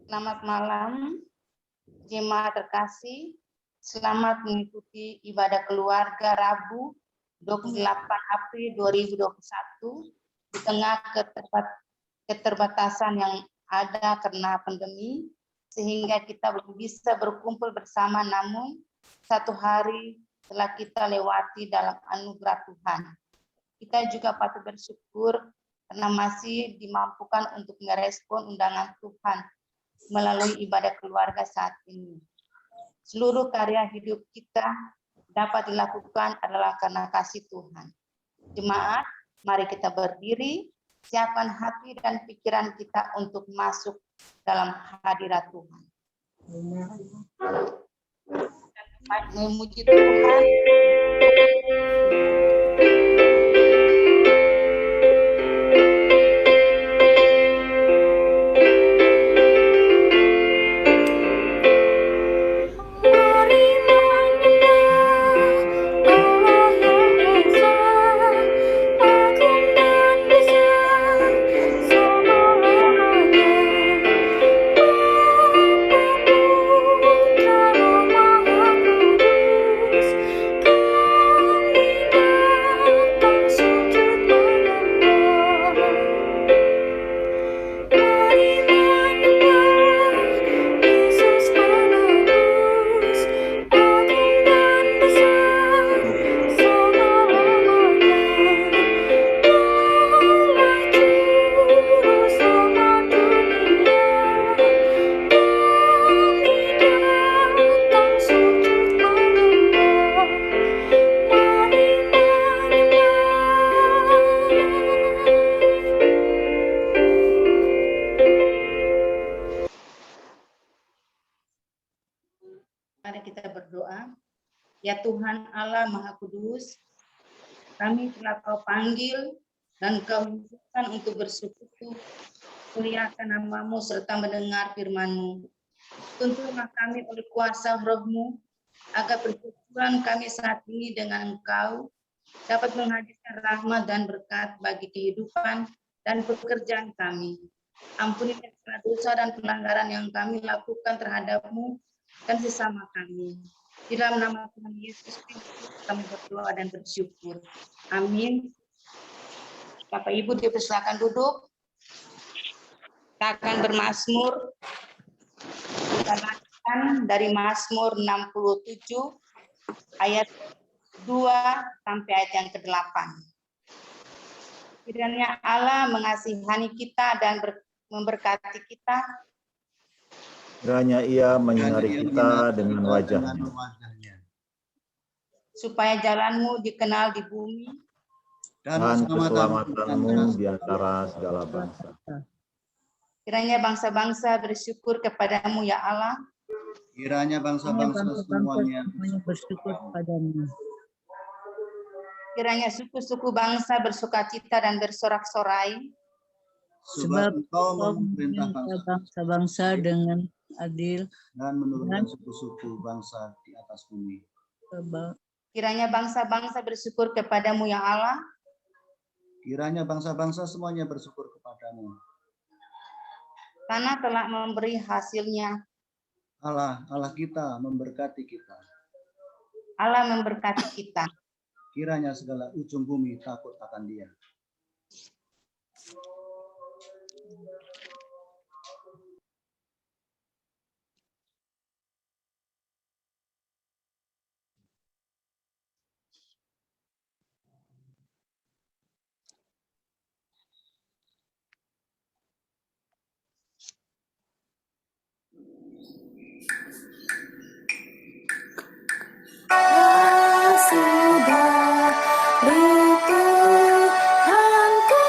Selamat malam, jemaat terkasih. Selamat mengikuti ibadah keluarga Rabu 28 April 2021 di tengah keterbatasan yang ada karena pandemi, sehingga kita belum bisa berkumpul bersama, namun satu hari telah kita lewati dalam anugerah Tuhan. Kita juga patut bersyukur karena masih dimampukan untuk merespon undangan Tuhan melalui ibadah keluarga saat ini. Seluruh karya hidup kita dapat dilakukan adalah karena kasih Tuhan. Jemaat, mari kita berdiri, siapkan hati dan pikiran kita untuk masuk dalam hadirat Tuhan. Memuji Tuhan. Mari kita berdoa. Ya Tuhan Allah Maha Kudus, kami telah Kau panggil dan Kau hidupkan untuk bersekutu, muliakan nama-Mu serta mendengar firman-Mu. Tuntunlah kami oleh kuasa Roh-Mu, agar perjumpaan kami saat ini dengan Engkau dapat menghadirkan rahmat dan berkat bagi kehidupan dan pekerjaan kami. Ampunilah segala dosa dan pelanggaran yang kami lakukan terhadap-Mu dan sesama kami. Di dalam nama Tuhan Yesus Kristus kami berdoa dan bersyukur. Amin. Bapak Ibu dipersilakan duduk. Kita akan bermazmur. Kita lanjutkan dari Mazmur 67 ayat 2 sampai ayat yang ke-8. Kiranya Allah mengasihani kita dan memberkati kita. Kiranya Ia menyinari kita dengan wajahnya, supaya jalan-Mu dikenal di bumi dan keselamatan-Mu di antara segala bangsa. Kiranya bangsa-bangsa bersyukur kepadamu ya Allah. Kiranya bangsa-bangsa semuanya bersyukur kepadamu. Kiranya suku-suku bangsa bersukacita dan bersorak-sorai. Sebab Engkau memerintah bangsa-bangsa dengan adil dan menurunkan suku-suku bangsa di atas bumi. Kiranya bangsa-bangsa bersyukur kepadamu ya Allah. Kiranya bangsa-bangsa semuanya bersyukur kepadamu. Tanah telah memberi hasilnya. Allah kita memberkati kita. Allah memberkati kita. Kiranya segala ujung bumi takut akan Dia. Sudah di Tuhanku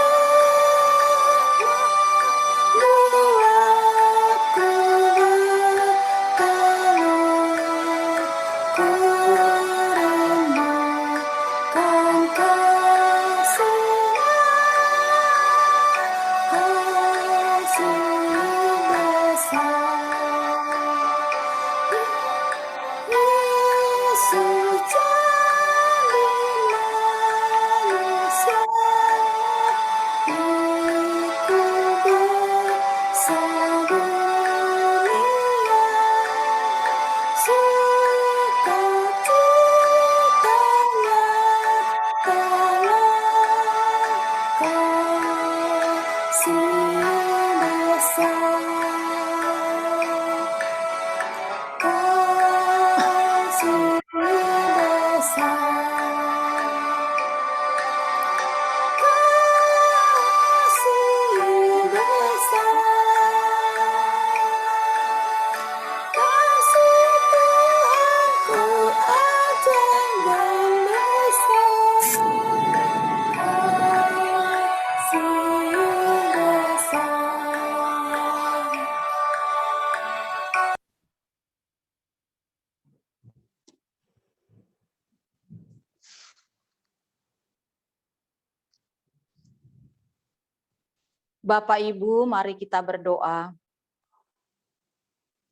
Bapak Ibu, mari kita berdoa.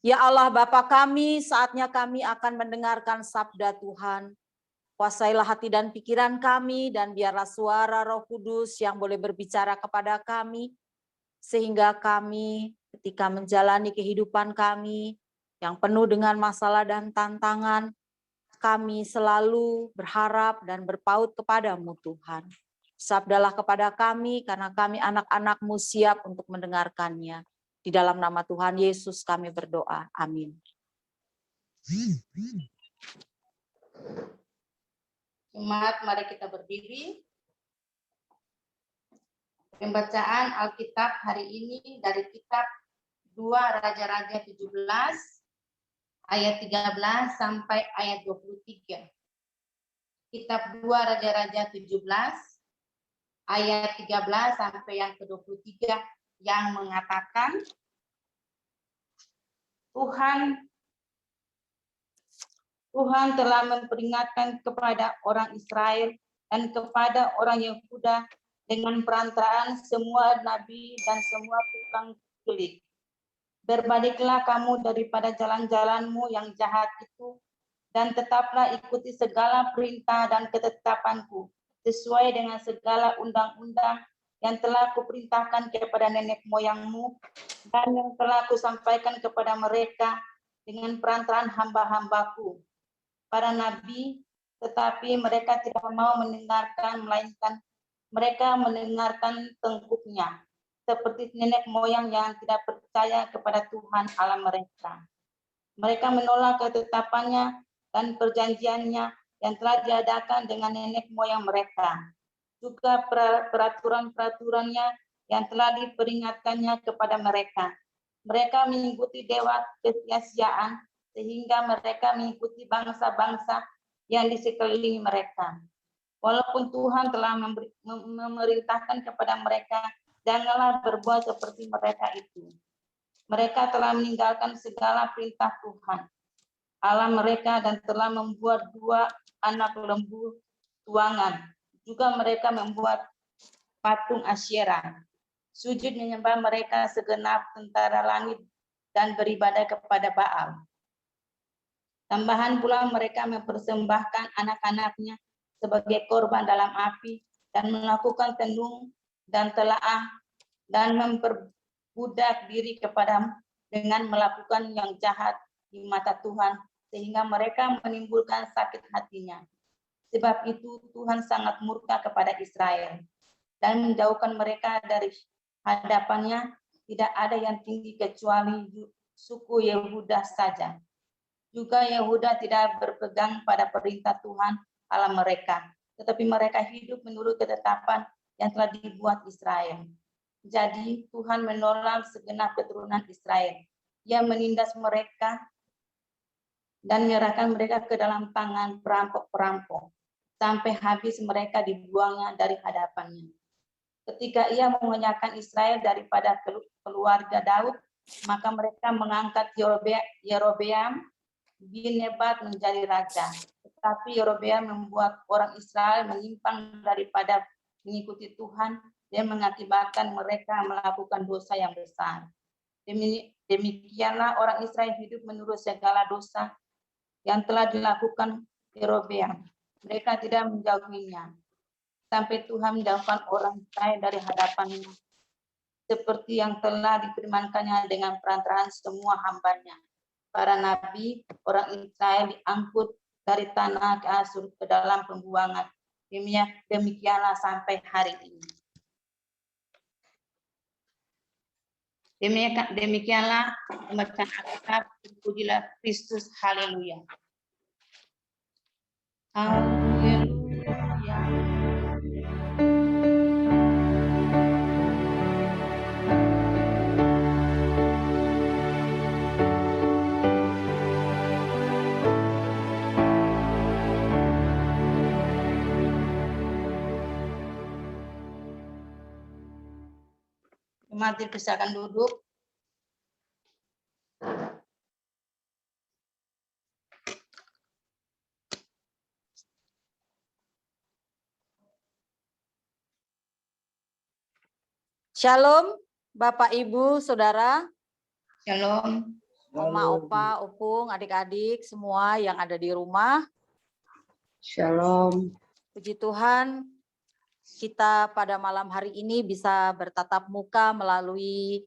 Ya Allah Bapa kami, saatnya kami akan mendengarkan sabda Tuhan. Kuasailah hati dan pikiran kami, dan biarlah suara Roh Kudus yang boleh berbicara kepada kami, sehingga kami ketika menjalani kehidupan kami yang penuh dengan masalah dan tantangan, kami selalu berharap dan berpaut kepadamu Tuhan. Sabdalah kepada kami, karena kami anak-anak-Mu siap untuk mendengarkannya. Di dalam nama Tuhan Yesus kami berdoa. Amin. Jemaat, mari kita berdiri. Pembacaan Alkitab hari ini dari kitab 2 Raja-Raja 17 ayat 13 sampai ayat 23. Kitab 2 Raja-Raja 17 ayat 13 sampai yang ke-23 yang mengatakan Tuhan telah memperingatkan kepada orang Israel dan kepada orang Yehuda dengan perantaraan semua nabi dan semua tukang kulit. Berbaliklah kamu daripada jalan-jalanmu yang jahat itu, dan tetaplah ikuti segala perintah dan ketetapanku, sesuai dengan segala undang-undang yang telah kuperintahkan kepada nenek moyangmu, dan yang telah kusampaikan kepada mereka dengan perantaraan hamba-hambaku, para nabi, tetapi mereka tidak mau mendengarkan, melainkan mereka mendengarkan tengkuknya, seperti nenek moyang yang tidak percaya kepada Tuhan Allah mereka. Mereka menolak ketetapannya dan perjanjiannya yang telah diadakan dengan nenek moyang mereka. Juga peraturan-peraturannya yang telah diperingatkannya kepada mereka. Mereka mengikuti dewa kesia-siaan, sehingga mereka mengikuti bangsa-bangsa yang di sekeliling mereka. Walaupun Tuhan telah memerintahkan kepada mereka, janganlah berbuat seperti mereka itu. Mereka telah meninggalkan segala perintah Tuhan Allah mereka dan telah membuat 2 anak lembu tuangan. Juga mereka membuat patung Asyera. Sujud menyembah mereka segenap tentara langit dan beribadah kepada Baal. Tambahan pula mereka mempersembahkan anak-anaknya sebagai korban dalam api dan melakukan tenung dan telaah dan memperbudak diri kepada dengan melakukan yang jahat di mata Tuhan, sehingga mereka menimbulkan sakit hatinya. Sebab itu Tuhan sangat murka kepada Israel dan menjauhkan mereka dari hadapannya. Tidak ada yang tinggi kecuali suku Yehuda saja. Juga Yehuda tidak berpegang pada perintah Tuhan Allah mereka, tetapi mereka hidup menurut ketetapan yang telah dibuat Israel. Jadi Tuhan menolak segenap keturunan Israel. Ia menindas mereka dan menyerahkan mereka ke dalam tangan perampok-perampok, sampai habis mereka dibuangnya dari hadapannya. Ketika ia mengenyahkan Israel daripada keluarga Daud, maka mereka mengangkat Yerobeam bin Nebat menjadi raja. Tetapi Yerobeam membuat orang Israel menyimpang daripada mengikuti Tuhan dan mengakibatkan mereka melakukan dosa yang besar. Demikianlah orang Israel hidup menurut segala dosa yang telah dilakukan Yerobeam. Mereka tidak menjauhinya, sampai Tuhan menjauhkan orang Israel dari hadapannya, seperti yang telah difirmankannya dengan perantaraan semua hambanya. Para nabi, orang Israel diangkut dari tanah ke Asur ke dalam pembuangan. Demikianlah sampai hari ini. Demikianlah pembacaan Alkitab. Pujilah Kristus. Haleluya. Haleluya. Mari persilakan duduk. Shalom, Bapak, Ibu, Saudara, Shalom. Oma, Opa, Opung, adik-adik semua yang ada di rumah. Shalom. Puji Tuhan, kita pada malam hari ini bisa bertatap muka melalui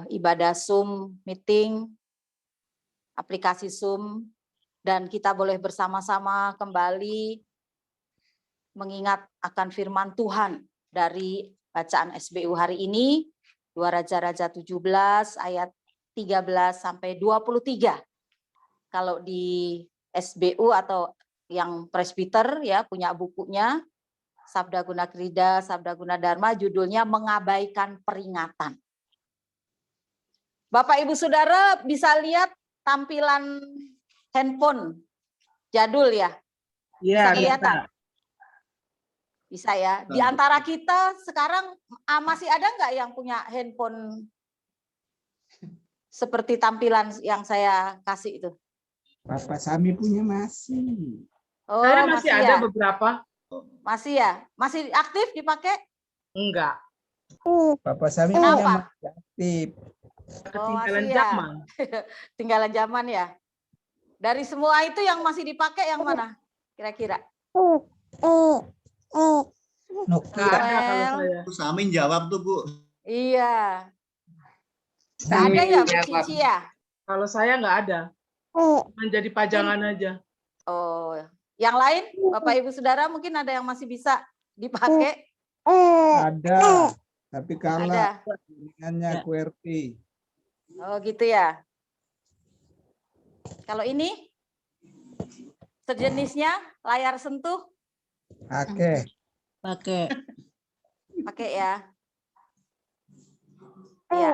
ibadah Zoom meeting, aplikasi Zoom, dan kita boleh bersama-sama kembali mengingat akan firman Tuhan dari bacaan SBU hari ini, 2 Raja-Raja 17 ayat 13 sampai 23. Kalau di SBU atau yang presbiter ya punya bukunya, Sabda Guna Krida, Sabda Guna Dharma, judulnya Mengabaikan Peringatan. Bapak Ibu Saudara bisa lihat tampilan handphone jadul ya? Bisa kelihatan? Bisa ya. Di antara kita sekarang masih ada nggak yang punya handphone seperti tampilan yang saya kasih itu? Bapak Sami punya masih. Oh, Saya masih ada ya? beberapa. Masih ya? Masih aktif dipakai? Enggak. Bapak Sami Kenapa? punya masih aktif. Ketinggalan masih ya? zaman. Tinggalan zaman ya. Dari semua itu yang masih dipakai yang mana? Kira-kira? Nokia. Enggak ada kalau saya. Bu Samin jawab tuh, Bu. Iya. Nggak ada ya Bu Cici ya? Kalau saya enggak ada. Menjadi pajangan aja. Oh, yang lain Bapak Ibu Saudara mungkin ada yang masih bisa dipakai? Ada. Tapi kalah Ada. jaringannya QWERTY. Oh gitu ya. Kalau ini sejenisnya layar sentuh Oke. Pakai. pakai ya. Ya.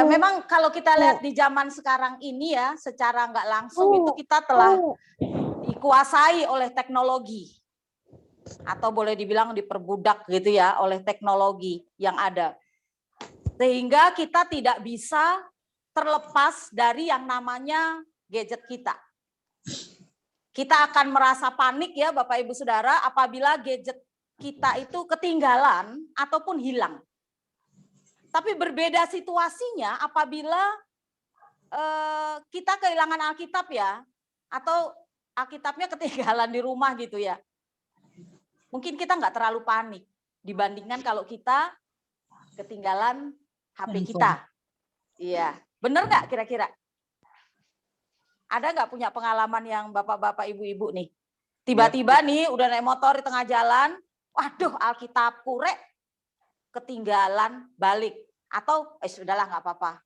Memang kalau kita lihat di zaman sekarang ini ya, secara nggak langsung itu kita telah dikuasai oleh teknologi. Atau boleh dibilang diperbudak gitu ya oleh teknologi yang ada. Sehingga kita tidak bisa terlepas dari yang namanya gadget kita. Kita akan merasa panik ya Bapak Ibu Saudara apabila gadget kita itu ketinggalan ataupun hilang. Tapi berbeda situasinya apabila kita kehilangan Alkitab ya, atau Alkitabnya ketinggalan di rumah gitu ya. Mungkin kita nggak terlalu panik dibandingkan kalau kita ketinggalan HP kita. Iya, bener nggak kira-kira? Ada nggak punya pengalaman yang bapak-bapak, ibu-ibu nih? Tiba-tiba nih udah naik motor di tengah jalan, waduh Alkitabku rek ketinggalan balik. Atau sudahlah nggak apa-apa.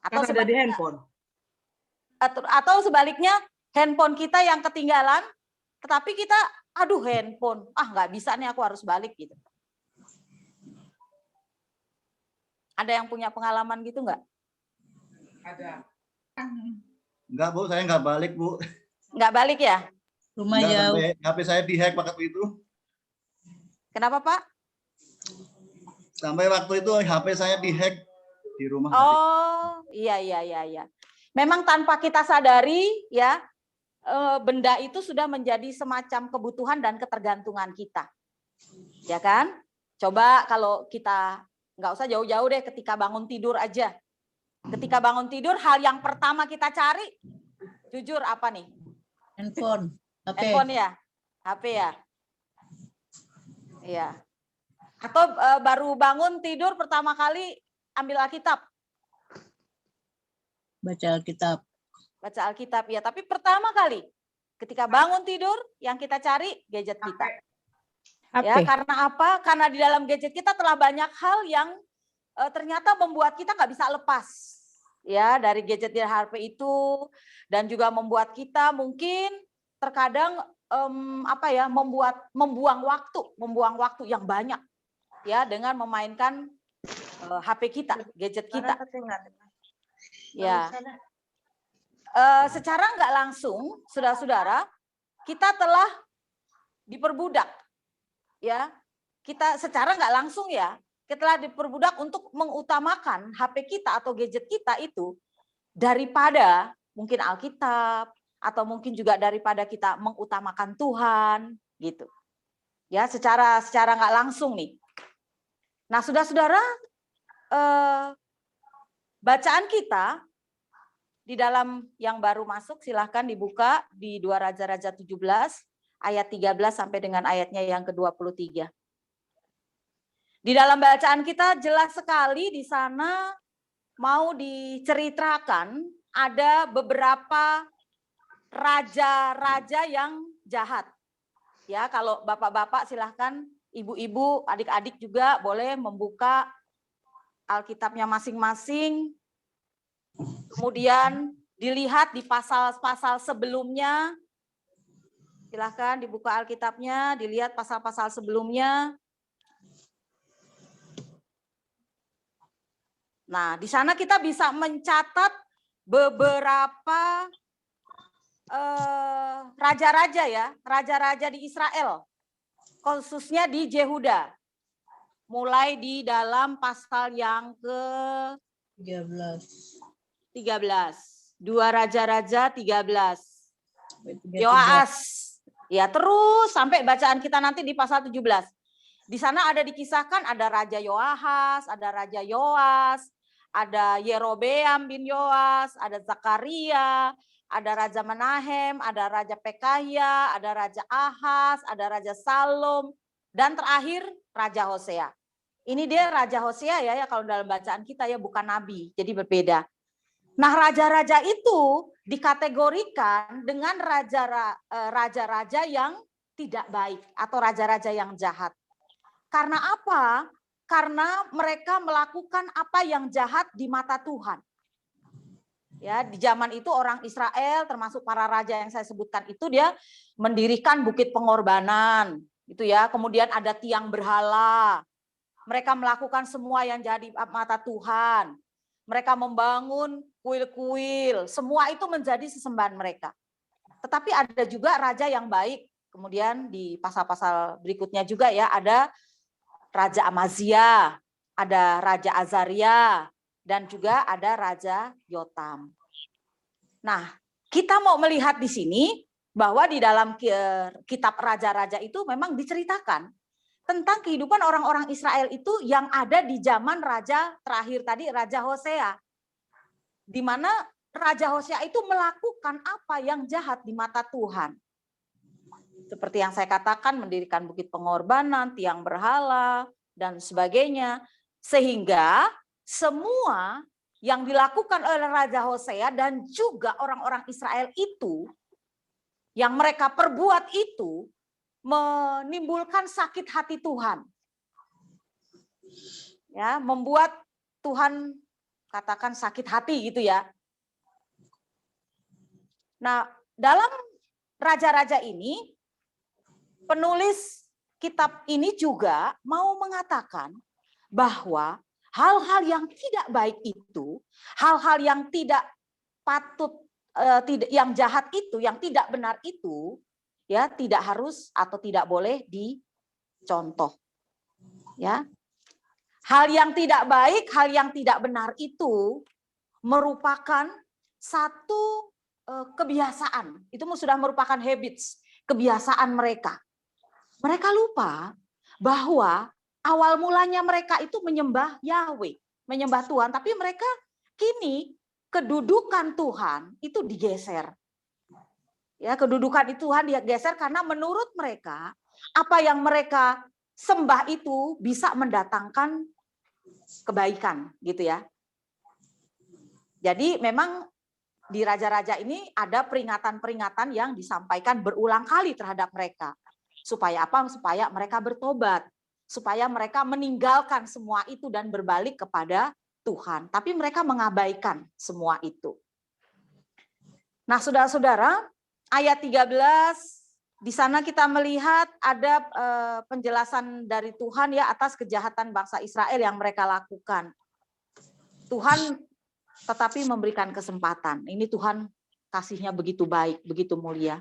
Atau Karena ada di handphone. Atau sebaliknya handphone kita yang ketinggalan, tetapi kita aduh handphone, nggak bisa nih aku harus balik gitu. Ada yang punya pengalaman gitu nggak? Ada. Enggak, Bu, saya enggak balik, Bu. Nggak balik ya? Rumah Enggak, jauh. sampai HP saya dihack waktu itu. Kenapa Pak? Sampai waktu itu HP saya dihack di rumah. Oh, iya. Memang tanpa kita sadari ya, benda itu sudah menjadi semacam kebutuhan dan ketergantungan kita. Ya kan? Coba kalau kita nggak usah jauh-jauh deh, ketika bangun tidur aja. Ketika bangun tidur, hal yang pertama kita cari, jujur apa nih? Handphone. HP. Handphone ya? HP ya? Iya. Atau baru bangun tidur pertama kali ambil Alkitab. Baca Alkitab. Baca Alkitab ya, tapi pertama kali ketika bangun tidur yang kita cari gadget kita. Ya, karena apa? Karena di dalam gadget kita telah banyak hal yang ternyata membuat kita nggak bisa lepas ya dari gadget di HP itu, dan juga membuat kita mungkin terkadang membuang waktu yang banyak ya dengan memainkan HP kita, gadget kita. Ya. Secara nggak langsung, saudara-saudara, kita telah diperbudak, ya. Kita secara nggak langsung ya, kita telah diperbudak untuk mengutamakan HP kita atau gadget kita itu daripada mungkin Alkitab atau mungkin juga daripada kita mengutamakan Tuhan, gitu. Ya, secara nggak langsung nih. Nah, saudara-saudara, bacaan kita di dalam yang baru masuk, silahkan dibuka di 2 Raja-Raja 17, ayat 13 sampai dengan ayatnya yang ke-23. Di dalam bacaan kita jelas sekali di sana mau diceritakan ada beberapa raja-raja yang jahat. Ya, kalau bapak-bapak silahkan, ibu-ibu, adik-adik juga boleh membuka Alkitabnya masing-masing. Kemudian dilihat di pasal-pasal sebelumnya. Silahkan dibuka Alkitabnya, dilihat pasal-pasal sebelumnya. Nah, di sana kita bisa mencatat beberapa raja-raja ya, raja-raja di Israel, khususnya di Yehuda. Mulai di dalam pasal yang ke-13. 2 Raja-Raja 13. Yoas. Ya, terus sampai bacaan kita nanti di pasal 17. Di sana ada dikisahkan ada Raja Yoahas, ada Raja Yoas, ada Yerobeam bin Yoas, ada Zakaria, ada Raja Menahem, ada Raja Pekahia, ada Raja Ahaz, ada Raja Salom, dan terakhir Raja Hosea. Ini dia Raja Hosea ya kalau dalam bacaan kita ya, bukan nabi, jadi berbeda. Nah, raja-raja itu dikategorikan dengan raja-raja yang tidak baik atau raja-raja yang jahat. Karena apa? Karena mereka melakukan apa yang jahat di mata Tuhan. Ya, di zaman itu orang Israel termasuk para raja yang saya sebutkan itu dia mendirikan bukit pengorbanan, gitu ya. Kemudian ada tiang berhala. Mereka melakukan semua yang jadi mata Tuhan. Mereka membangun kuil-kuil, semua itu menjadi sesembahan mereka. Tetapi ada juga raja yang baik. Kemudian di pasal-pasal berikutnya juga ya ada Raja Amazia, ada Raja Azaria, dan juga ada Raja Yotam. Nah, kita mau melihat di sini bahwa di dalam kitab raja-raja itu memang diceritakan tentang kehidupan orang-orang Israel itu yang ada di zaman raja terakhir tadi, Raja Hosea. Di mana Raja Hosea itu melakukan apa yang jahat di mata Tuhan. Seperti yang saya katakan, mendirikan bukit pengorbanan, tiang berhala, dan sebagainya. Sehingga semua yang dilakukan oleh Raja Hosea dan juga orang-orang Israel itu, yang mereka perbuat itu, menimbulkan sakit hati Tuhan. Ya, membuat Tuhan katakan sakit hati gitu ya. Nah, dalam raja-raja ini, penulis kitab ini juga mau mengatakan bahwa hal-hal yang tidak baik itu, hal-hal yang tidak patut, yang jahat itu, yang tidak benar itu, ya tidak harus atau tidak boleh dicontoh. Ya, hal yang tidak baik, hal yang tidak benar itu merupakan satu kebiasaan. Itu sudah merupakan habits, kebiasaan mereka. Mereka lupa bahwa awal mulanya mereka itu menyembah Yahweh, menyembah Tuhan, tapi mereka kini kedudukan Tuhan itu digeser. Ya, kedudukan Tuhan digeser karena menurut mereka apa yang mereka sembah itu bisa mendatangkan kebaikan, gitu ya. Jadi memang di raja-raja ini ada peringatan-peringatan yang disampaikan berulang kali terhadap mereka. Supaya apa? Supaya mereka bertobat, supaya mereka meninggalkan semua itu dan berbalik kepada Tuhan. Tapi mereka mengabaikan semua itu. Nah, saudara-saudara, ayat 13, di sana kita melihat ada penjelasan dari Tuhan ya atas kejahatan bangsa Israel yang mereka lakukan. Tuhan tetapi memberikan kesempatan. Ini Tuhan kasihnya begitu baik, begitu mulia.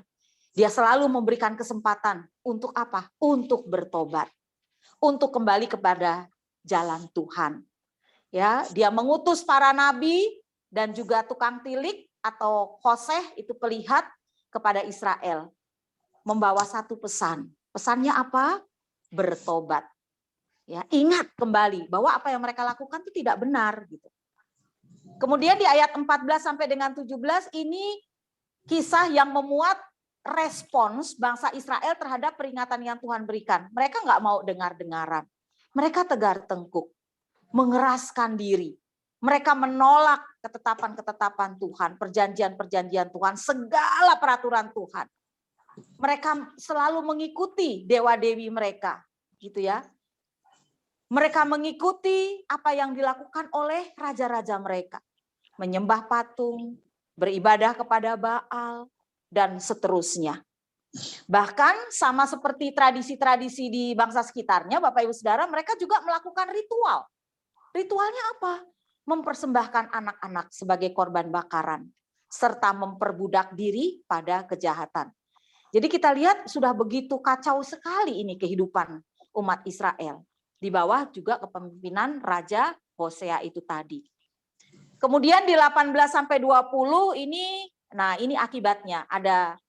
Dia selalu memberikan kesempatan untuk apa? Untuk bertobat, untuk kembali kepada jalan Tuhan. Ya, dia mengutus para nabi dan juga tukang tilik atau khoseh itu pelihat kepada Israel, membawa satu pesan. Pesannya apa? Bertobat. Ya, ingat kembali bahwa apa yang mereka lakukan itu tidak benar gitu. Kemudian di ayat 14 sampai dengan 17 ini kisah yang memuat respons bangsa Israel terhadap peringatan yang Tuhan berikan. Mereka nggak mau dengar-dengaran. Mereka tegar tengkuk, mengeraskan diri. Mereka menolak ketetapan-ketetapan Tuhan, perjanjian-perjanjian Tuhan, segala peraturan Tuhan. Mereka selalu mengikuti dewa-dewi mereka, gitu ya. Mereka mengikuti apa yang dilakukan oleh raja-raja mereka. Menyembah patung, beribadah kepada Baal, dan seterusnya. Bahkan sama seperti tradisi-tradisi di bangsa sekitarnya, Bapak Ibu Saudara, mereka juga melakukan ritual. Ritualnya apa? Mempersembahkan anak-anak sebagai korban bakaran, serta memperbudak diri pada kejahatan. Jadi kita lihat sudah begitu kacau sekali ini kehidupan umat Israel. Di bawah juga kepemimpinan Raja Hosea itu tadi. Kemudian di 18 sampai 20 ini, nah ini akibatnya. Ada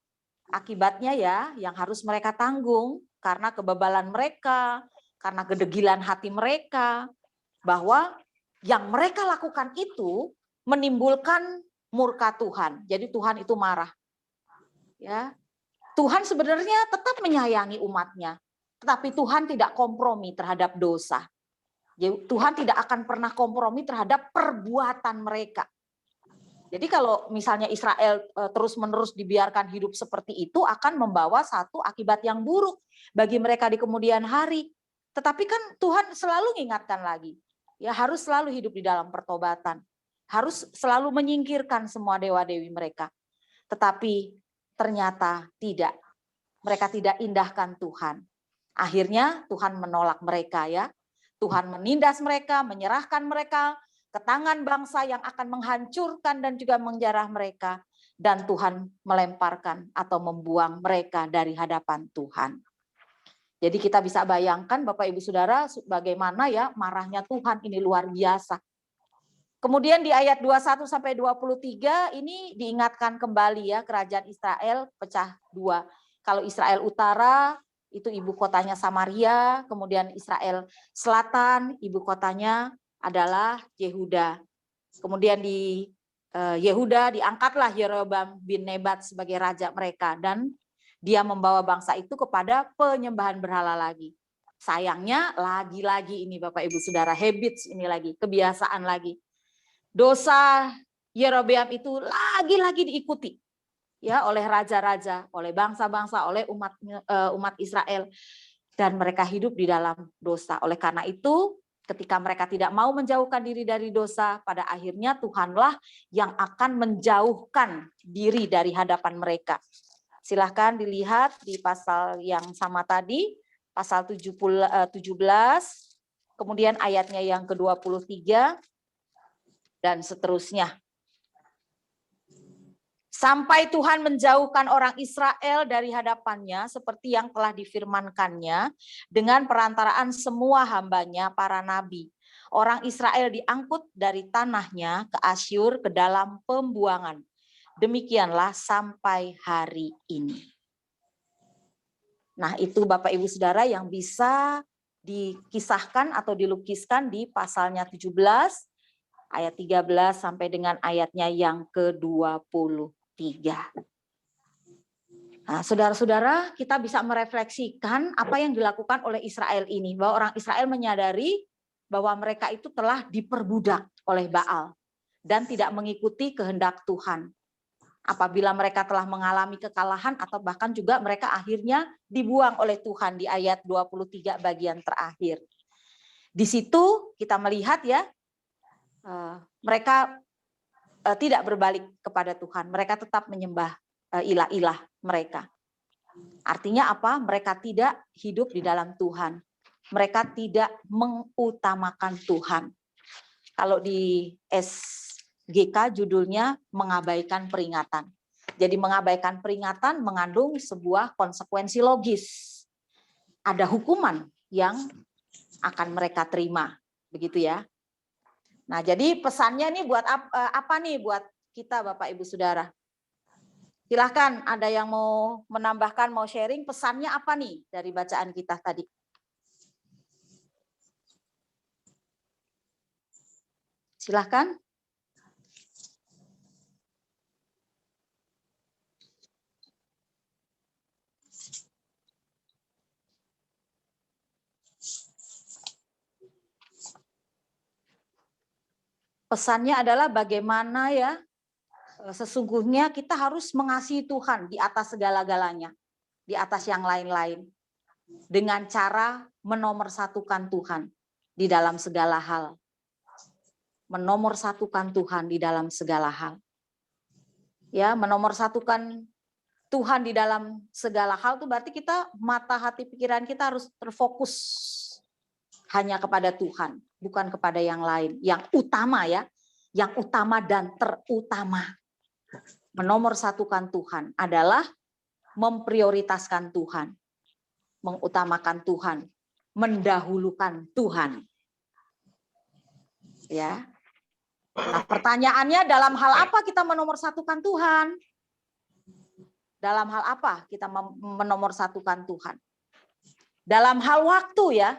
akibatnya ya yang harus mereka tanggung karena kebebalan mereka, karena kedegilan hati mereka, bahwa yang mereka lakukan itu menimbulkan murka Tuhan. Jadi Tuhan itu marah. Ya. Tuhan sebenarnya tetap menyayangi umatnya, tetapi Tuhan tidak kompromi terhadap dosa. Tuhan tidak akan pernah kompromi terhadap perbuatan mereka. Jadi kalau misalnya Israel terus-menerus dibiarkan hidup seperti itu akan membawa satu akibat yang buruk bagi mereka di kemudian hari. Tetapi kan Tuhan selalu mengingatkan lagi, ya harus selalu hidup di dalam pertobatan. Harus selalu menyingkirkan semua dewa-dewi mereka. Tetapi ternyata tidak. Mereka tidak indahkan Tuhan. Akhirnya Tuhan menolak mereka ya. Tuhan menindas mereka, menyerahkan mereka ke tangan bangsa yang akan menghancurkan dan juga menjarah mereka. Dan Tuhan melemparkan atau membuang mereka dari hadapan Tuhan. Jadi kita bisa bayangkan Bapak Ibu Saudara bagaimana ya marahnya Tuhan ini luar biasa. Kemudian di ayat 21 sampai 23 ini diingatkan kembali ya kerajaan Israel pecah dua. Kalau Israel Utara itu ibu kotanya Samaria, kemudian Israel Selatan ibu kotanya adalah Yehuda. Kemudian di Yehuda diangkatlah Yeroboam bin Nebat sebagai raja mereka dan dia membawa bangsa itu kepada penyembahan berhala lagi. Sayangnya lagi-lagi ini Bapak Ibu Saudara habits ini lagi, kebiasaan lagi. Dosa Yeroboam itu lagi-lagi diikuti ya oleh raja-raja, oleh bangsa-bangsa, oleh umat Israel dan mereka hidup di dalam dosa. Oleh karena itu, ketika mereka tidak mau menjauhkan diri dari dosa, pada akhirnya Tuhanlah yang akan menjauhkan diri dari hadapan mereka. Silahkan dilihat di pasal yang sama tadi, pasal 17, kemudian ayatnya yang ke-23 dan seterusnya. Sampai Tuhan menjauhkan orang Israel dari hadapannya seperti yang telah difirmankannya dengan perantaraan semua hambanya para nabi. Orang Israel diangkut dari tanahnya ke Asyur ke dalam pembuangan. Demikianlah sampai hari ini. Nah itu Bapak Ibu Saudara yang bisa dikisahkan atau dilukiskan di pasalnya 17 ayat 13 sampai dengan ayatnya yang ke-23. Nah, saudara-saudara, kita bisa merefleksikan apa yang dilakukan oleh Israel ini. Bahwa orang Israel menyadari bahwa mereka itu telah diperbudak oleh Baal dan tidak mengikuti kehendak Tuhan. Apabila mereka telah mengalami kekalahan atau bahkan juga mereka akhirnya dibuang oleh Tuhan di ayat 23 bagian terakhir. Di situ kita melihat ya, mereka tidak berbalik kepada Tuhan. Mereka tetap menyembah ilah-ilah mereka. Artinya apa? Mereka tidak hidup di dalam Tuhan. Mereka tidak mengutamakan Tuhan. Kalau di SGK judulnya mengabaikan peringatan. Jadi mengabaikan peringatan mengandung sebuah konsekuensi logis. Ada hukuman yang akan mereka terima. Begitu ya. Nah, jadi pesannya nih buat apa nih buat kita Bapak Ibu Saudara? Silahkan ada yang mau menambahkan, mau sharing pesannya apa nih dari bacaan kita tadi? Silahkan. Pesannya adalah bagaimana ya, sesungguhnya kita harus mengasihi Tuhan di atas segala-galanya, di atas yang lain-lain, dengan cara menomorsatukan Tuhan di dalam segala hal. Menomorsatukan Tuhan di dalam segala hal. Ya, menomorsatukan Tuhan di dalam segala hal itu berarti kita, mata hati pikiran kita harus terfokus hanya kepada Tuhan, bukan kepada yang lain. Yang utama ya, yang utama dan terutama. Menomorsatukan Tuhan adalah memprioritaskan Tuhan, mengutamakan Tuhan, mendahulukan Tuhan. Ya. Nah, pertanyaannya dalam hal apa kita menomorsatukan Tuhan? Dalam hal apa kita menomorsatukan Tuhan? Dalam hal waktu ya.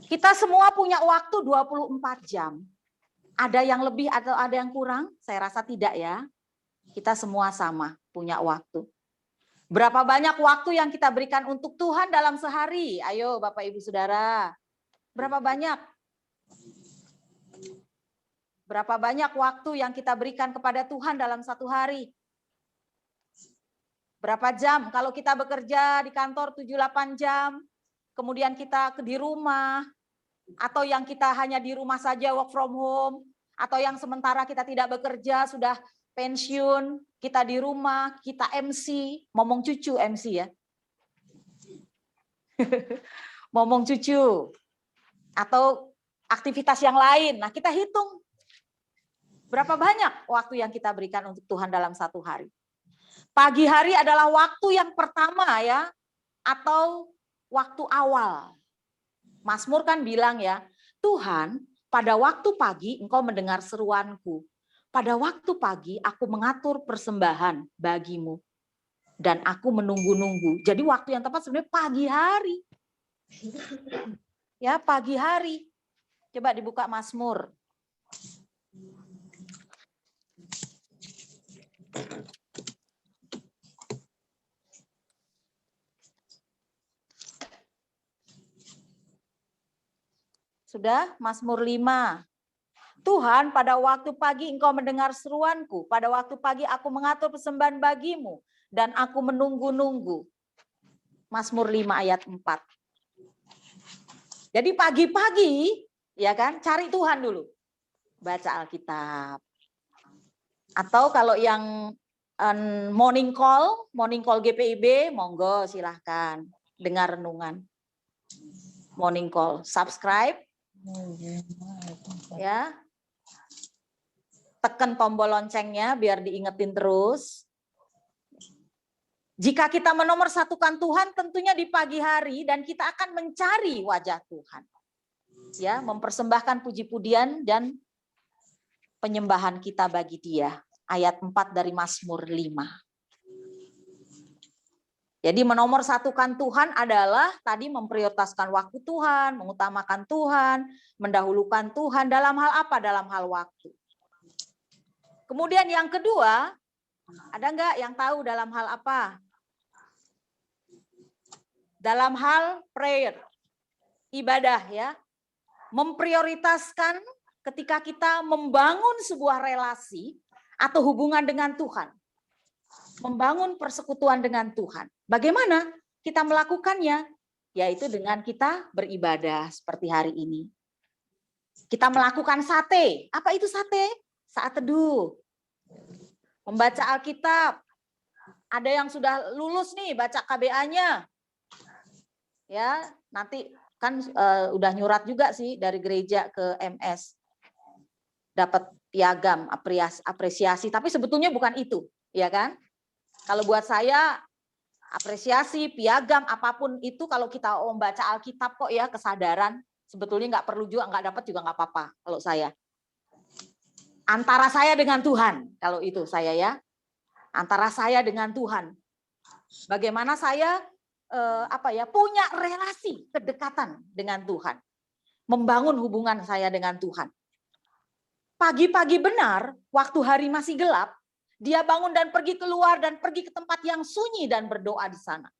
Kita semua punya waktu 24 jam. Ada yang lebih atau ada yang kurang? Saya rasa tidak ya. Kita semua sama punya waktu. Berapa banyak waktu yang kita berikan untuk Tuhan dalam sehari? Ayo Bapak Ibu Saudara. Berapa banyak? Berapa banyak waktu yang kita berikan kepada Tuhan dalam satu hari? Berapa jam? Kalau kita bekerja di kantor 7-8 jam, kemudian kita di rumah, atau yang kita hanya di rumah saja work from home, atau yang sementara kita tidak bekerja, sudah pensiun, kita di rumah, kita MC, momong cucu MC ya. Momong cucu. Atau aktivitas yang lain. Nah, kita hitung berapa banyak waktu yang kita berikan untuk Tuhan dalam satu hari. Pagi hari adalah waktu yang pertama ya, atau waktu awal. Mazmur kan bilang ya, Tuhan, pada waktu pagi engkau mendengar seruanku. Pada waktu pagi aku mengatur persembahan bagimu. Dan aku menunggu-nunggu. Jadi waktu yang tepat sebenarnya pagi hari. Ya, pagi hari. Coba dibuka Mazmur. Sudah, Mazmur 5. Tuhan, pada waktu pagi engkau mendengar seruanku. Pada waktu pagi aku mengatur persembahan bagimu. Dan aku menunggu-nunggu. Mazmur 5 ayat 4. Jadi pagi-pagi, ya kan, cari Tuhan dulu. Baca Alkitab. Atau kalau yang morning call GPIB, monggo silahkan. Dengar renungan. Morning call. Subscribe. Ya, tekan tombol loncengnya biar diingetin terus. Jika kita menomorsatukan Tuhan tentunya di pagi hari dan kita akan mencari wajah Tuhan. Ya, mempersembahkan puji-pujian dan penyembahan kita bagi Dia. Ayat 4 dari Mazmur 5. Jadi menomorsatukan Tuhan adalah tadi memprioritaskan waktu Tuhan, mengutamakan Tuhan, mendahulukan Tuhan dalam hal apa? Dalam hal waktu. Kemudian yang kedua, ada enggak yang tahu dalam hal apa? Dalam hal prayer, ibadah ya. Memprioritaskan ketika kita membangun sebuah relasi atau hubungan dengan Tuhan. Membangun persekutuan dengan Tuhan. Bagaimana kita melakukannya? Yaitu dengan kita beribadah seperti hari ini. Kita melakukan sate. Apa itu sate? Saat teduh. Membaca Alkitab. Ada yang sudah lulus nih baca KBA-nya. Ya, nanti kan udah nyurat juga sih dari gereja ke MS. Dapat piagam apresiasi, tapi sebetulnya bukan itu, ya kan? Kalau buat saya apresiasi, piagam, apapun itu kalau kita membaca Alkitab kok ya kesadaran, sebetulnya nggak perlu juga, nggak dapat juga nggak apa-apa kalau saya. Antara saya dengan Tuhan, kalau itu saya ya. Antara saya dengan Tuhan. Bagaimana saya punya relasi kedekatan dengan Tuhan. Membangun hubungan saya dengan Tuhan. pagi-pagi benar, waktu hari masih gelap, dia bangun dan pergi keluar dan pergi ke tempat yang sunyi dan berdoa di sana.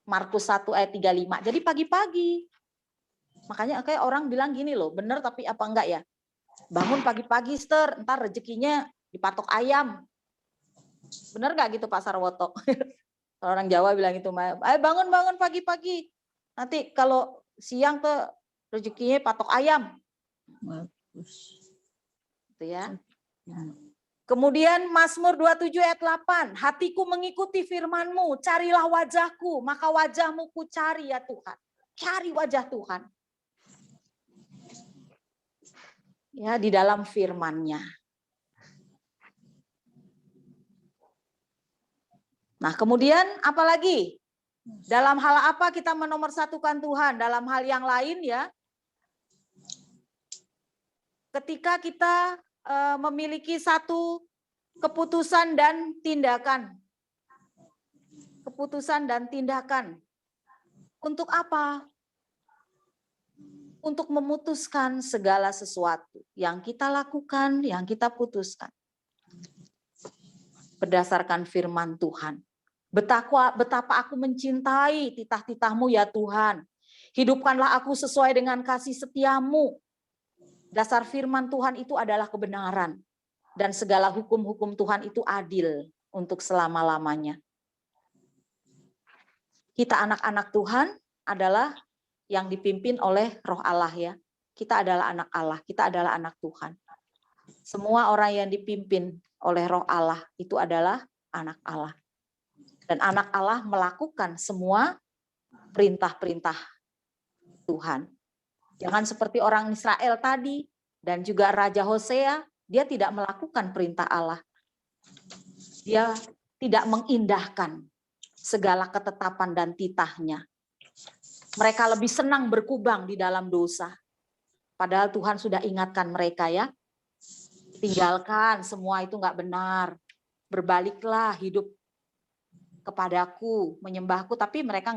Markus 1 ayat 35. Jadi pagi-pagi. Makanya kayak orang bilang gini loh, benar tapi apa enggak ya? Bangun pagi-pagi, Ster, ntar rezekinya dipatok ayam. Benar nggak gitu Pak Sarwoto? Kalau orang Jawa bilang itu, bangun-bangun pagi-pagi. Nanti kalau siang tuh rezekinya patok ayam. Bagus. Gitu ya. Kemudian Mazmur 27 ayat 8, hatiku mengikuti firman-Mu, carilah wajahku, maka wajah-Mu ku cari ya Tuhan. Cari wajah Tuhan. Ya, di dalam firman-Nya. Nah, kemudian apa lagi? Dalam hal apa kita menomorsatukan Tuhan? Dalam hal yang lain ya. Ketika kita memiliki satu keputusan dan tindakan. Keputusan dan tindakan. Untuk apa? Untuk memutuskan segala sesuatu yang kita lakukan, yang kita putuskan. Berdasarkan firman Tuhan. Betapa aku mencintai titah-titah-Mu ya Tuhan. Hidupkanlah aku sesuai dengan kasih setia-Mu. Dasar firman Tuhan itu adalah kebenaran. Dan segala hukum-hukum Tuhan itu adil untuk selama-lamanya. Kita anak-anak Tuhan adalah yang dipimpin oleh Roh Allah ya. Kita adalah anak Allah, kita adalah anak Tuhan. Semua orang yang dipimpin oleh Roh Allah itu adalah anak Allah. Dan anak Allah melakukan semua perintah-perintah Tuhan. Jangan seperti orang Israel tadi dan juga Raja Hosea, dia tidak melakukan perintah Allah. Dia tidak mengindahkan segala ketetapan dan titahnya. Mereka lebih senang berkubang di dalam dosa. Padahal Tuhan sudah ingatkan mereka ya. Tinggalkan semua itu enggak benar. Berbaliklah hidup kepadaku, menyembahku, tapi mereka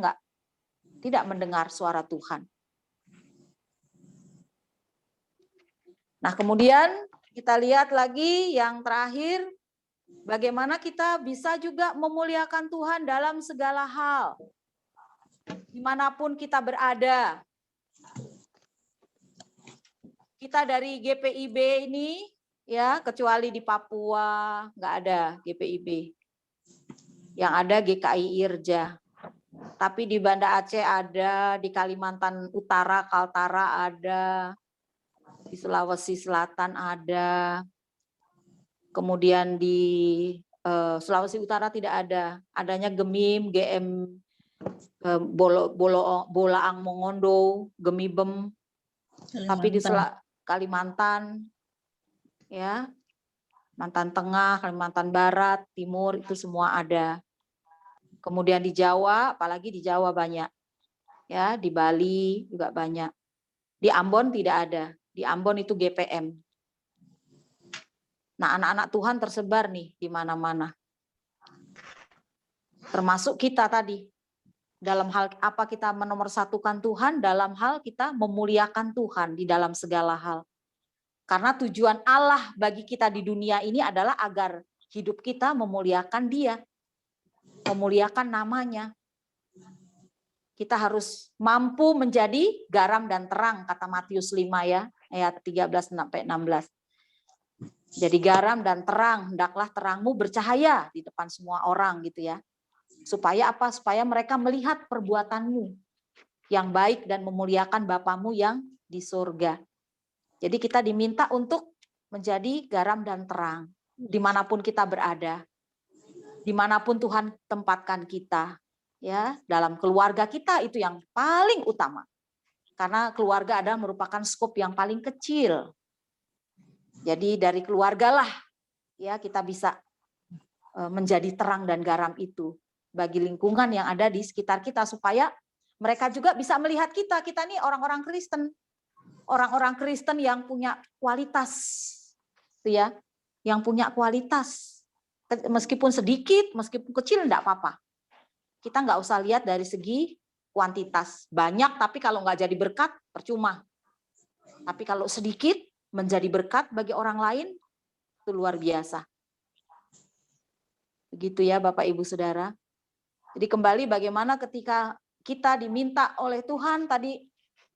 tidak mendengar suara Tuhan. Nah, kemudian kita lihat lagi yang terakhir, bagaimana kita bisa juga memuliakan Tuhan dalam segala hal. Dimanapun kita berada. Kita dari GPIB ini, ya kecuali di Papua, nggak ada GPIB. Yang ada GKI Irja. Tapi di Banda Aceh ada, di Kalimantan Utara, Kaltara ada, di Sulawesi Selatan ada, kemudian di Sulawesi Utara tidak ada, adanya Gemim, GM Bolaang Mongondo, Gemibem, tapi di Kalimantan, ya, Kalimantan Tengah, Kalimantan Barat, Timur itu semua ada. Kemudian di Jawa, apalagi di Jawa banyak, ya, di Bali juga banyak. Di Ambon tidak ada. Di Ambon itu GPM. Nah, anak-anak Tuhan tersebar nih di mana-mana. Termasuk kita tadi. Dalam hal apa kita menomorsatukan Tuhan, dalam hal kita memuliakan Tuhan di dalam segala hal. Karena tujuan Allah bagi kita di dunia ini adalah agar hidup kita memuliakan Dia. Memuliakan namanya. Kita harus mampu menjadi garam dan terang, kata Matius 5 ya, ayat 13-16. Jadi garam dan terang, hendaklah terangmu bercahaya di depan semua orang gitu ya. Supaya apa? Supaya mereka melihat perbuatanmu yang baik dan memuliakan Bapamu yang di surga. Jadi kita diminta untuk menjadi garam dan terang dimanapun kita berada, dimanapun Tuhan tempatkan kita. Ya, dalam keluarga kita itu yang paling utama. Karena keluarga adalah merupakan skop yang paling kecil. Jadi dari keluargalah ya kita bisa menjadi terang dan garam itu bagi lingkungan yang ada di sekitar kita supaya mereka juga bisa melihat kita. Kita nih orang-orang Kristen. Orang-orang Kristen yang punya kualitas. Itu ya, yang punya kualitas. Meskipun sedikit, meskipun kecil enggak apa-apa. Kita nggak usah lihat dari segi kuantitas. Banyak, tapi kalau nggak jadi berkat, percuma. Tapi kalau sedikit, menjadi berkat bagi orang lain, itu luar biasa. Begitu ya Bapak Ibu Saudara. Jadi kembali bagaimana ketika kita diminta oleh Tuhan tadi,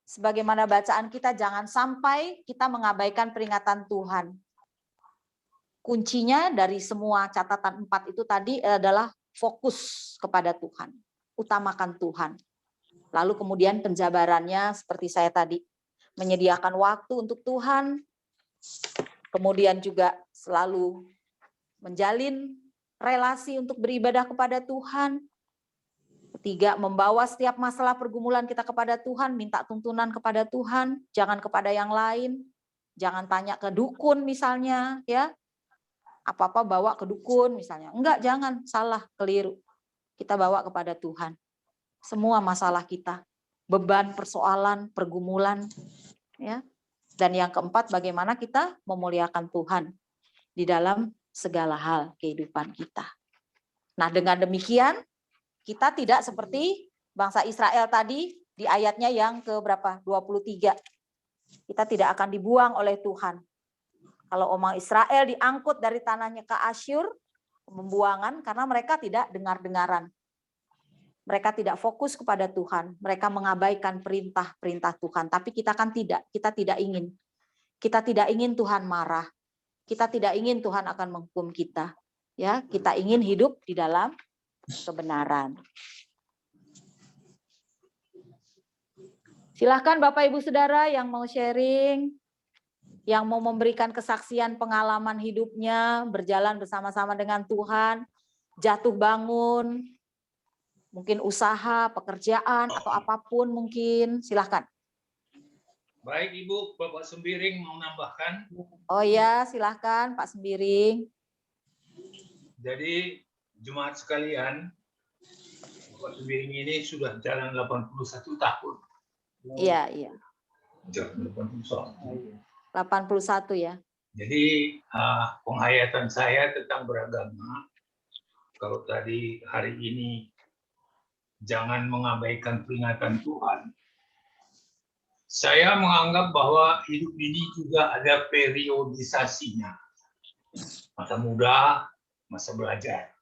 sebagaimana bacaan kita, jangan sampai kita mengabaikan peringatan Tuhan. Kuncinya dari semua catatan 4 itu tadi adalah fokus kepada Tuhan. Utamakan Tuhan. Lalu kemudian penjabarannya seperti saya tadi, menyediakan waktu untuk Tuhan, kemudian juga selalu menjalin relasi untuk beribadah kepada Tuhan. Ketiga, membawa setiap masalah pergumulan kita kepada Tuhan, minta tuntunan kepada Tuhan, jangan kepada yang lain. Jangan tanya ke dukun misalnya, ya. Apa-apa bawa ke dukun misalnya. Enggak, jangan, salah, keliru. Kita bawa kepada Tuhan. Semua masalah kita, beban, persoalan, pergumulan, ya. Dan yang keempat, bagaimana kita memuliakan Tuhan di dalam segala hal kehidupan kita. Nah, dengan demikian kita tidak seperti bangsa Israel tadi di ayatnya yang ke berapa? 23. Kita tidak akan dibuang oleh Tuhan. Kalau orang Israel diangkut dari tanahnya ke Asyur, pembuangan karena mereka tidak dengar-dengaran. Mereka tidak fokus kepada Tuhan. Mereka mengabaikan perintah-perintah Tuhan. Tapi kita kan tidak. Kita tidak ingin. Kita tidak ingin Tuhan marah. Kita tidak ingin Tuhan akan menghukum kita. Ya, kita ingin hidup di dalam kebenaran. Silahkan Bapak Ibu Saudara yang mau sharing, yang mau memberikan kesaksian pengalaman hidupnya, berjalan bersama-sama dengan Tuhan, jatuh bangun, mungkin usaha, pekerjaan, atau apapun mungkin. Silahkan. Baik Ibu, Bapak Sembiring mau nambahkan? Oh ya, silahkan Pak Sembiring. Jadi jemaat sekalian, Bapak Sembiring ini sudah jalan 81 tahun. Iya, iya. 81 ya. Jadi penghayatan saya tentang beragama, kalau tadi hari ini jangan mengabaikan peringatan Tuhan, saya menganggap bahwa hidup ini juga ada periodisasinya. Masa muda, masa belajar.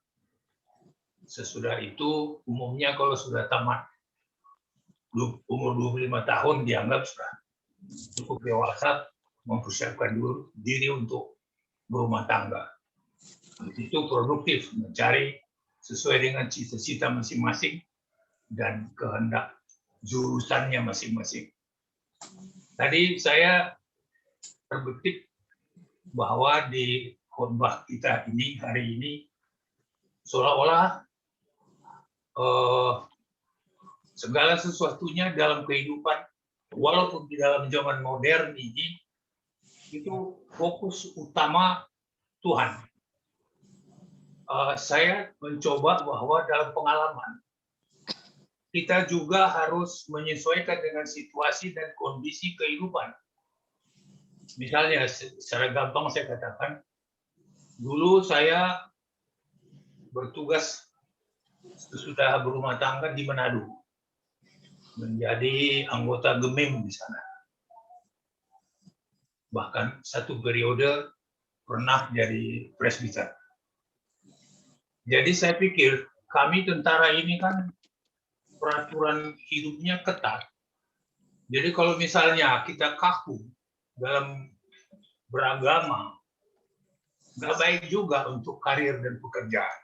Sesudah itu umumnya kalau sudah tamat umur 25 tahun dianggap sudah cukup dewasa, mempersiapkan diri untuk berumah tangga. Itu produktif, mencari sesuai dengan cita-cita masing-masing dan kehendak jurusannya masing-masing. Tadi saya terbetik bahwa di khotbah kita ini hari ini seolah-olah segala sesuatunya dalam kehidupan, walaupun di dalam zaman modern ini, itu fokus utama Tuhan. Saya mencoba bahwa dalam pengalaman, kita juga harus menyesuaikan dengan situasi dan kondisi kehidupan. Misalnya, secara gampang saya katakan, dulu saya bertugas sesudah berumah tangga di Manado, menjadi anggota GEMIM di sana. Bahkan satu periode pernah jadi presbiter. Jadi saya pikir kami tentara ini kan peraturan hidupnya ketat. Jadi kalau misalnya kita kaku dalam beragama, nggak baik juga untuk karir dan pekerjaan.